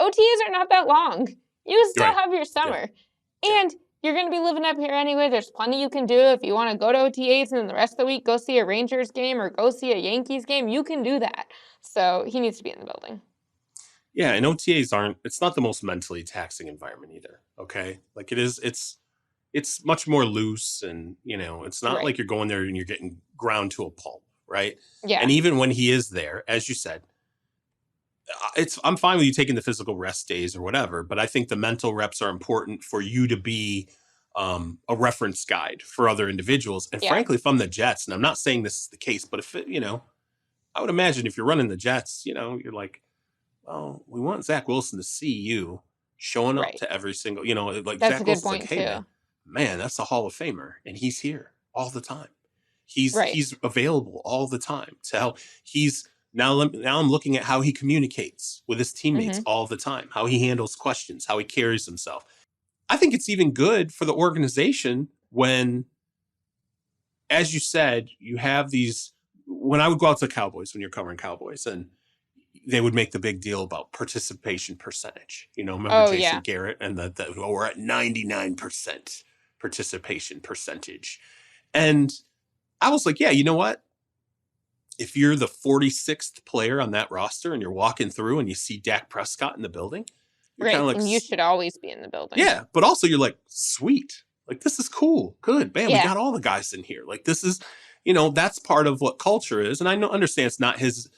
OTAs are not that long. You still have your summer. Yeah. And you're going to be living up here anyway. There's plenty you can do. If you want to go to OTAs and then the rest of the week go see a Rangers game or go see a Yankees game, you can do that. So he needs to be in the building. Yeah, and OTAs it's not the most mentally taxing environment either, okay? Like it's much more loose and, it's not like you're going there and you're getting ground to a pulp, right? Yeah. And even when he is there, as you said, I'm fine with you taking the physical rest days or whatever, but I think the mental reps are important for you to be a reference guide for other individuals. And frankly, if I'm the Jets, and I'm not saying this is the case, but if I would imagine if you're running the Jets, you're like, well, we want Zach Wilson to see you showing up to every single, like that's Zach a good Wilson's point like, hey, too. man, that's a Hall of Famer, and he's here all the time. He's available all the time to help. Now I'm looking at how he communicates with his teammates all the time, how he handles questions, how he carries himself. I think it's even good for the organization when, as you said, you have these. When I would go out to Cowboys, when you're covering Cowboys, and they would make the big deal about participation percentage. Remember Jason Garrett and we're at 99% participation percentage. And I was like, yeah, you know what? If you're the 46th player on that roster and you're walking through and you see Dak Prescott in the building, you're kind of like, and you should always be in the building. Yeah, but also you're like, sweet. Like, this is cool. Good. Man, we got all the guys in here. Like, this is, that's part of what culture is. And I understand it's not his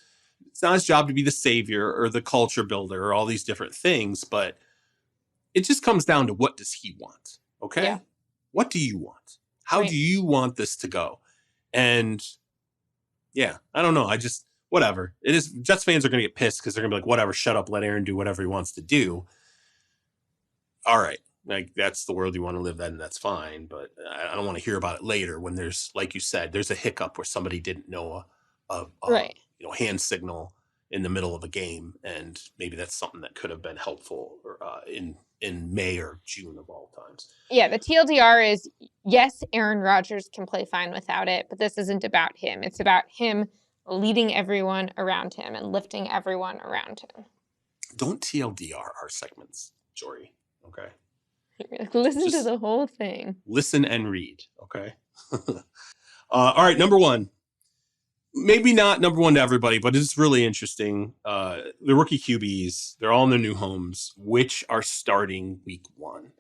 job to be the savior or the culture builder or all these different things, but it just comes down to what does he want? Okay. Yeah. What do you want? How do you want this to go? And yeah, I don't know. Whatever it is. Jets fans are going to get pissed because they're going to be like, whatever, shut up. Let Aaron do whatever he wants to do. All right. Like, that's the world you want to live in. That's fine. But I don't want to hear about it later when there's, like you said, there's a hiccup where somebody didn't know a hand signal in the middle of a game, and maybe that's something that could have been helpful in May or June of all times. Yeah, the TLDR is, yes, Aaron Rodgers can play fine without it, but this isn't about him. It's about him leading everyone around him and lifting everyone around him. Don't TLDR our segments, Jori, okay? Listen to the whole thing. Listen and read, okay? All right, number one. Maybe not number one to everybody, but it's really interesting. The rookie QBs, they're all in their new homes, which are starting week one.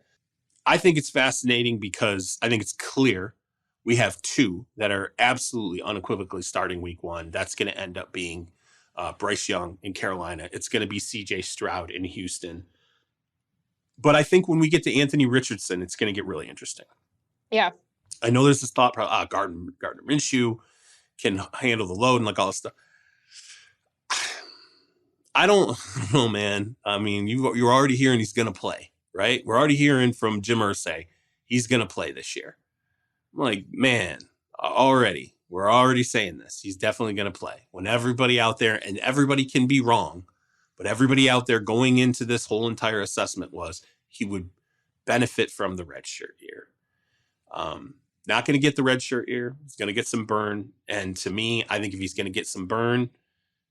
I think it's fascinating because I think it's clear we have two that are absolutely unequivocally starting week one. That's going to end up being Bryce Young in Carolina. It's going to be CJ Stroud in Houston. But I think when we get to Anthony Richardson, it's going to get really interesting. Yeah. I know there's this thought, Gardner Minshew can handle the load and like all this stuff. I don't know, man. I mean, you're already hearing he's going to play, right? We're already hearing from Jim Irsay he's going to play this year. I'm like, man, we're already saying this. He's definitely going to play. When everybody out there, and everybody can be wrong, but everybody out there going into this whole entire assessment was he would benefit from the redshirt year. Not going to get the redshirt year. He's going to get some burn. And to me, I think if he's going to get some burn,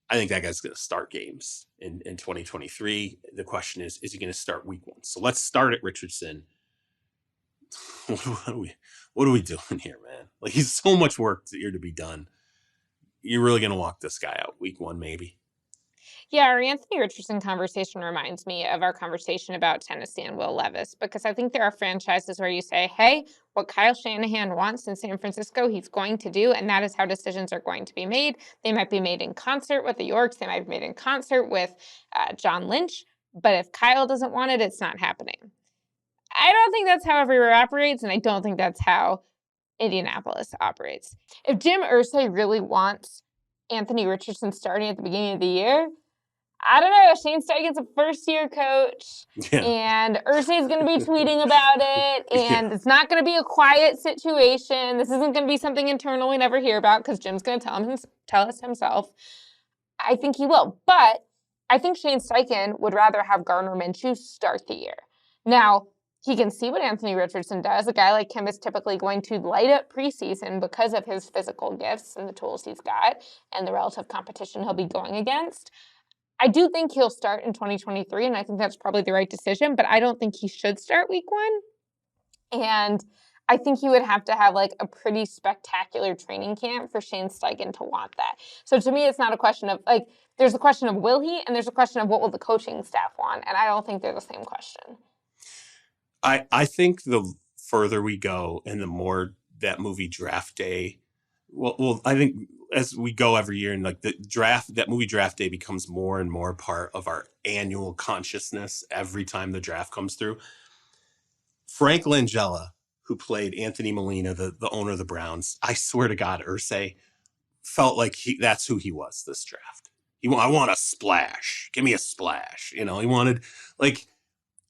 I think that guy's going to start games in 2023. The question is he going to start week 1? So let's start at Richardson. What are we doing here, man? Like, he's so much work here to be done. You're really going to walk this guy out week 1, maybe? Yeah, our Anthony Richardson conversation reminds me of our conversation about Tennessee and Will Levis, because I think there are franchises where you say, hey, what Kyle Shanahan wants in San Francisco, he's going to do, and that is how decisions are going to be made. They might be made in concert with the Yorks. They might be made in concert with John Lynch. But if Kyle doesn't want it, it's not happening. I don't think that's how everywhere operates, and I don't think that's how Indianapolis operates. If Jim Irsay really wants Anthony Richardson starting at the beginning of the year, I don't know. Shane Steichen's a first-year coach, and Irsay's going to be tweeting about it, and it's not going to be a quiet situation. This isn't going to be something internal we never hear about because Jim's going to tell us himself. I think he will, but I think Shane Steichen would rather have Gardner Minshew start the year. Now, he can see what Anthony Richardson does. A guy like him is typically going to light up preseason because of his physical gifts and the tools he's got and the relative competition he'll be going against. I do think he'll start in 2023, and I think that's probably the right decision, but I don't think he should start week 1. And I think he would have to have like a pretty spectacular training camp for Shane Steichen to want that. So to me, it's not a question of like, there's a question of will he, and there's a question of what will the coaching staff want. And I don't think they're the same question. I think the further we go and the more that movie Draft Day, well, I think as we go every year and like that movie Draft Day becomes more and more part of our annual consciousness every time the draft comes through. Frank Langella, who played Anthony Molina, the owner of the Browns, I swear to God, Irsay felt like that's who he was this draft. I want a splash. Give me a splash. He wanted like,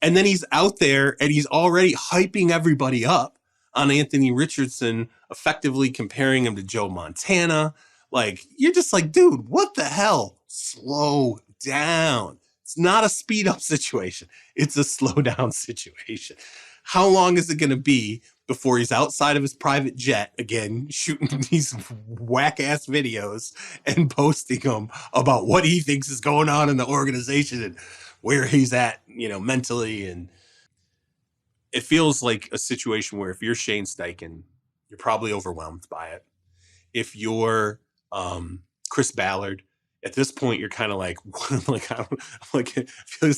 and then he's out there and he's already hyping everybody up on Anthony Richardson, effectively comparing him to Joe Montana. Like, you're just like, dude, what the hell? Slow down. It's not a speed up situation. It's a slow down situation. How long is it going to be before he's outside of his private jet again, shooting these whack ass videos and posting them about what he thinks is going on in the organization and where he's at, mentally? And it feels like a situation where if you're Shane Steichen, you're probably overwhelmed by it. If you're Chris Ballard, at this point, you're kind of like, I feel like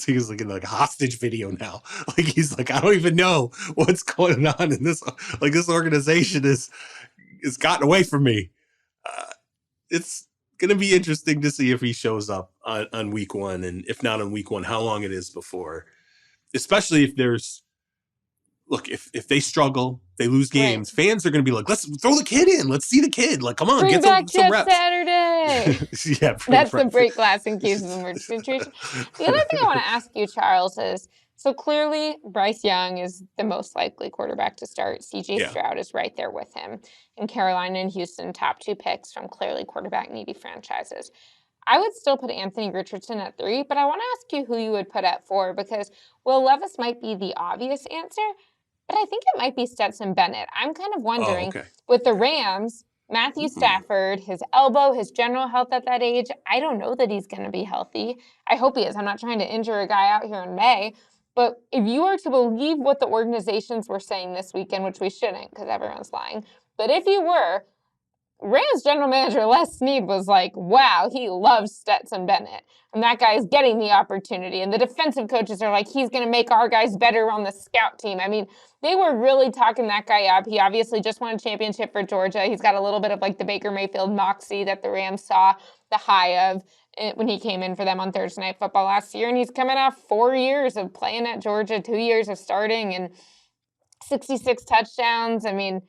he's like in like a hostage video now. Like he's like, I don't even know what's going on in this. Like this organization is gotten away from me. It's gonna be interesting to see if he shows up on week 1, and if not on week 1, how long it is before. Especially if there's. Look, if they struggle, they lose games, right. Fans are going to be like, let's throw the kid in. Let's see the kid. Like, come on, bring get back some Jeff reps. Saturday. Yeah, that's the break glass in case of emergency situation. The other thing I want to ask you, Charles, is so clearly Bryce Young is the most likely quarterback to start. CJ Stroud is right there with him. And Carolina and Houston, top 2 picks from clearly quarterback needy franchises. I would still put Anthony Richardson at 3, but I want to ask you who you would put at 4, because Will Levis might be the obvious answer. But I think it might be Stetson Bennett. I'm kind of wondering, with the Rams, Matthew Stafford, his elbow, his general health at that age, I don't know that he's going to be healthy. I hope he is. I'm not trying to injure a guy out here in May. But if you are to believe what the organizations were saying this weekend, which we shouldn't because everyone's lying, but if you were, Rams general manager Les Snead was like, wow, he loves Stetson Bennett. And that guy is getting the opportunity. And the defensive coaches are like, he's going to make our guys better on the scout team. I mean, they were really talking that guy up. He obviously just won a championship for Georgia. He's got a little bit of like the Baker Mayfield moxie that the Rams saw the high of when he came in for them on Thursday Night Football last year. And he's coming off 4 years of playing at Georgia, 2 years of starting, and 66 touchdowns. I mean,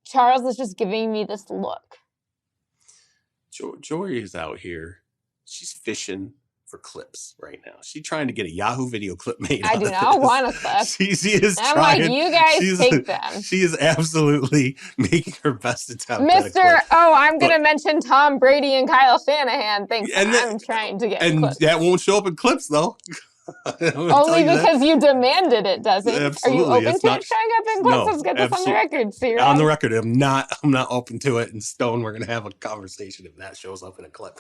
Charles is just giving me this look. Jori is out here. She's fishing for clips right now. She's trying to get a Yahoo video clip made. I do not want a clip. She is I'm trying. like, you guys take them. She is absolutely making her best attempt. Mr. Oh, I'm going to mention Tom Brady and Kyle Shanahan. Thanks. I'm trying to get clips. And that won't show up in clips, though. Only because you demanded it, doesn't it? Absolutely. Are you open to it showing up in clips? No, Let's get this on the record. So on the record, I'm not open to it. And Stone, we're going to have a conversation if that shows up in a clip.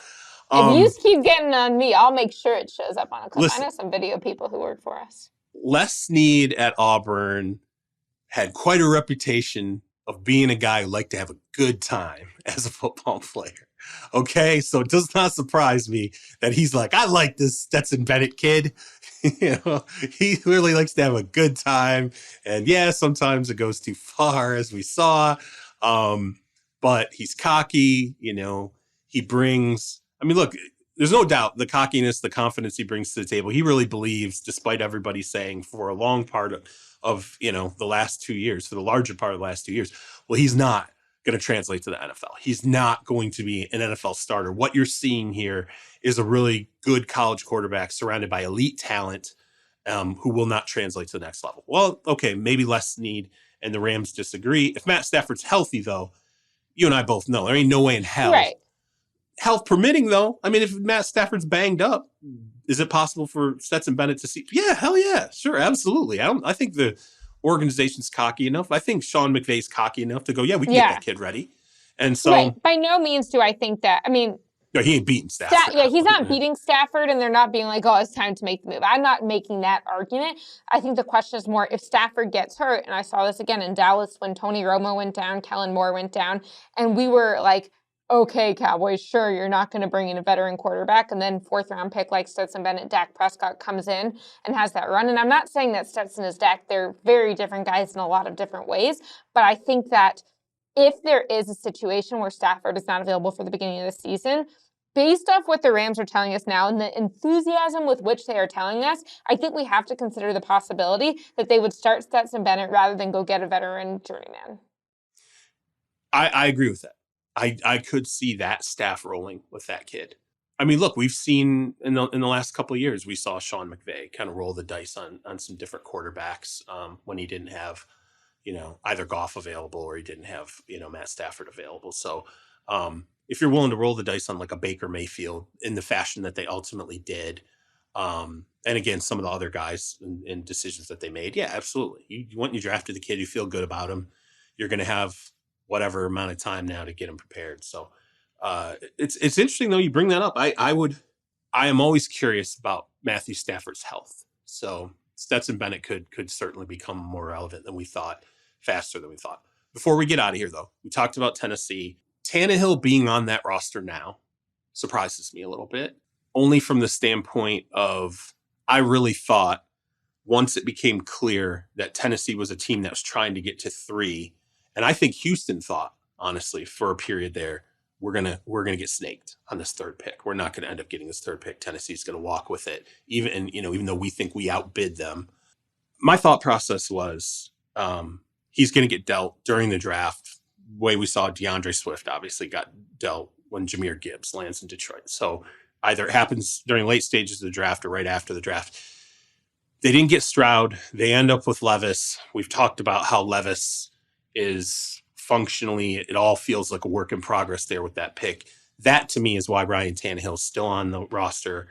If you keep getting on me, I'll make sure it shows up on a clip. Listen, I know some video people who work for us. Les Snead at Auburn had quite a reputation of being a guy who liked to have a good time as a football player. Okay, so it does not surprise me that he's like, I like this Stetson Bennett kid. He really likes to have a good time. And yeah, sometimes it goes too far, as we saw. But he's cocky, he brings, look, there's no doubt the cockiness, the confidence he brings to the table. He really believes, despite everybody saying for a long part of the last 2 years, for the larger part of the last 2 years, well, he's not going to translate to the NFL. He's not going to be an NFL starter. What you're seeing here is a really good college quarterback surrounded by elite talent who will not translate to the next level. Well, okay, maybe Les Snead and the Rams disagree. If Matt Stafford's healthy, though, you and I both know there ain't no way in hell. Right. Health permitting, though, if Matt Stafford's banged up, is it possible for Stetson Bennett to see? Yeah, hell yeah. Sure, absolutely. I think the organization's cocky enough. I think Sean McVay's cocky enough to go, we can get that kid ready. And so... Right. By no means do I think that... No, he ain't beating Stafford. He's not beating Stafford, and they're not being like, it's time to make the move. I'm not making that argument. I think the question is more if Stafford gets hurt, and I saw this again in Dallas when Tony Romo went down, Kellen Moore went down, and we were like, okay, Cowboys, sure, you're not going to bring in a veteran quarterback, and then fourth-round pick like Stetson Bennett, Dak Prescott comes in and has that run. And I'm not saying that Stetson is Dak. They're very different guys in a lot of different ways, but I think that if there is a situation where Stafford is not available for the beginning of the season, based off what the Rams are telling us now and the enthusiasm with which they are telling us, I think we have to consider the possibility that they would start Stetson Bennett rather than go get a veteran journeyman. I agree with that. I could see that staff rolling with that kid. Look, we've seen in the last couple of years, we saw Sean McVay kind of roll the dice on some different quarterbacks when he didn't have, either Goff available or he didn't have, Matt Stafford available. So if you're willing to roll the dice on like a Baker Mayfield in the fashion that they ultimately did, and again, some of the other guys and decisions that they made, yeah, absolutely. You drafted the kid, you feel good about him. You're going to have whatever amount of time now to get him prepared. So it's interesting though you bring that up. I am always curious about Matthew Stafford's health. So Stetson Bennett could certainly become more relevant than we thought, faster than we thought. Before we get out of here though, we talked about Tennessee. Tannehill being on that roster now surprises me a little bit, only from the standpoint of I really thought once it became clear that Tennessee was a team that was trying to get to 3. And I think Houston thought, honestly, for a period there, we're gonna get snaked on this third pick. We're not gonna end up getting this third pick. Tennessee's gonna walk with it, even though we think we outbid them. My thought process was he's gonna get dealt during the draft. The way we saw DeAndre Swift obviously got dealt when Jahmyr Gibbs lands in Detroit. So either it happens during late stages of the draft or right after the draft. They didn't get Stroud. They end up with Levis. We've talked about how Levis is functionally, it all feels like a work in progress there with that pick. That to me is why Ryan Tannehill is still on the roster.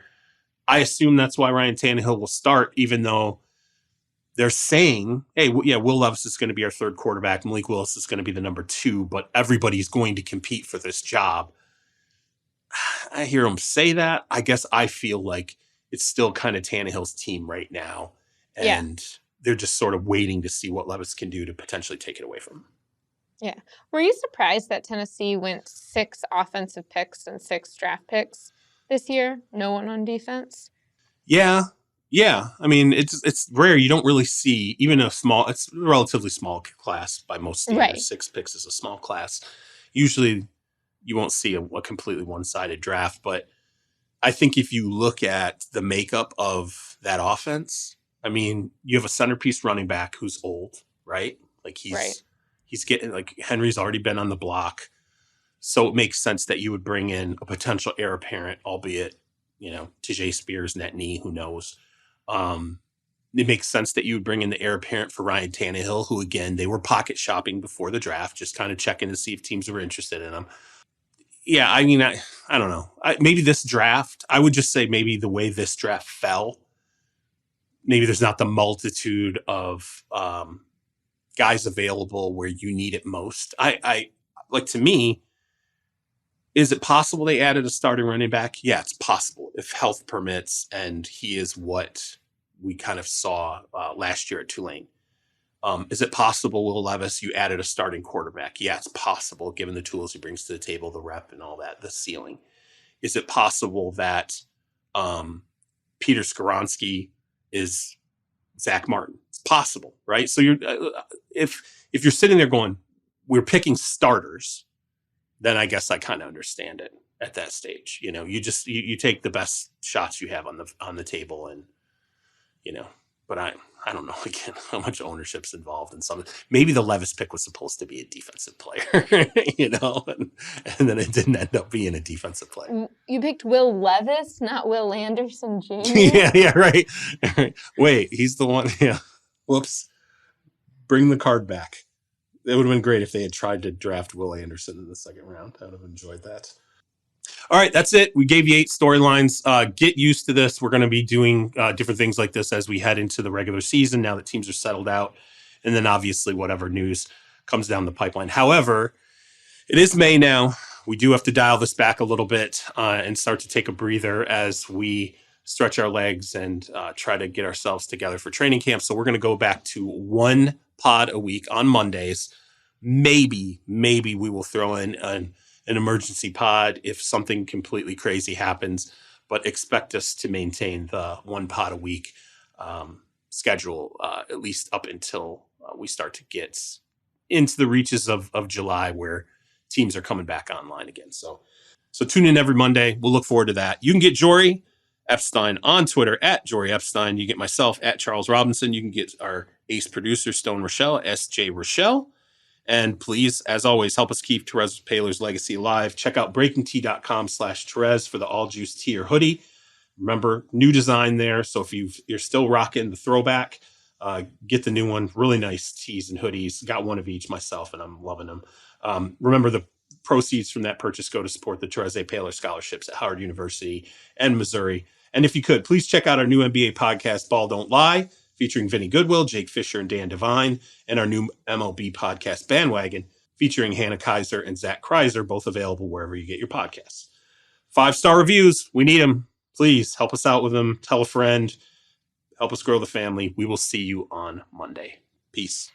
I assume that's why Ryan Tannehill will start, even though they're saying, hey, Will Levis is going to be our third quarterback. Malik Willis is going to be the number 2, but everybody's going to compete for this job. I hear him say that. I guess I feel like it's still kind of Tannehill's team right now. And they're just sort of waiting to see what Levis can do to potentially take it away from him. Yeah. Were you surprised that Tennessee went 6 offensive picks and 6 draft picks this year? No one on defense? Yeah. It's rare. You don't really see even it's a relatively small class by most standards. Right. 6 picks is a small class. Usually you won't see a completely one-sided draft, but I think if you look at the makeup of that offense, you have a centerpiece running back who's old, right? Like he's getting, like, Henry's already been on the block. So it makes sense that you would bring in a potential heir apparent, albeit TJ Spears, net knee, who knows? It makes sense that you would bring in the heir apparent for Ryan Tannehill, who, again, they were pocket shopping before the draft, just kind of checking to see if teams were interested in him. Yeah, I mean, I don't know. Maybe this draft, I would just say maybe the way this draft fell, maybe there's not the multitude of guys available where you need it most. I like, to me, is it possible they added a starting running back? Yeah, it's possible if health permits, and he is what we kind of saw last year at Tulane. Is it possible, Will Levis, you added a starting quarterback? Yeah, it's possible, given the tools he brings to the table, the rep and all that, the ceiling. Is it possible that Peter Skoronski is Zach Martin? It's possible, right? So you're if you're sitting there going, we're picking starters, then I guess I kind of understand it at that stage. You take the best shots you have on the table, and but I don't know, again, how much ownership's involved in some. Maybe the Levis pick was supposed to be a defensive player, and then it didn't end up being a defensive player. You picked Will Levis, not Will Anderson Jr.? Yeah, right. Wait, he's the one. Yeah. Whoops. Bring the card back. It would have been great if they had tried to draft Will Anderson in the second round. I would have enjoyed that. All right, that's it. We gave you 8 storylines. Get used to this. We're going to be doing different things like this as we head into the regular season now that teams are settled out. And then obviously whatever news comes down the pipeline. However, it is May now. We do have to dial this back a little bit and start to take a breather as we stretch our legs and try to get ourselves together for training camp. So we're going to go back to 1 pod a week on Mondays. Maybe we will throw in an emergency pod if something completely crazy happens, but expect us to maintain the 1 pod a week schedule, at least up until we start to get into the reaches of July, where teams are coming back online again. So tune in every Monday. We'll look forward to that. You can get Jori Epstein on Twitter at Jori Epstein. You get myself at Charles Robinson. You can get our ace producer, Stone Rochelle, SJ Rochelle. And please, as always, help us keep Terez Paler's legacy alive. Check out breakingtea.com/Terez for the All Juice tee or hoodie. Remember, new design there. So if you're still rocking the throwback, get the new one. Really nice tees and hoodies. Got one of each myself, and I'm loving them. Remember, the proceeds from that purchase go to support the Terez Paler scholarships at Howard University and Missouri. And if you could, please check out our new NBA podcast, Ball Don't Lie, featuring Vinny Goodwill, Jake Fisher, and Dan Devine, and our new MLB podcast, Bandwagon, featuring Hannah Kaiser and Zach Kreiser, both available wherever you get your podcasts. 5-star reviews. We need them. Please help us out with them. Tell a friend. Help us grow the family. We will see you on Monday. Peace.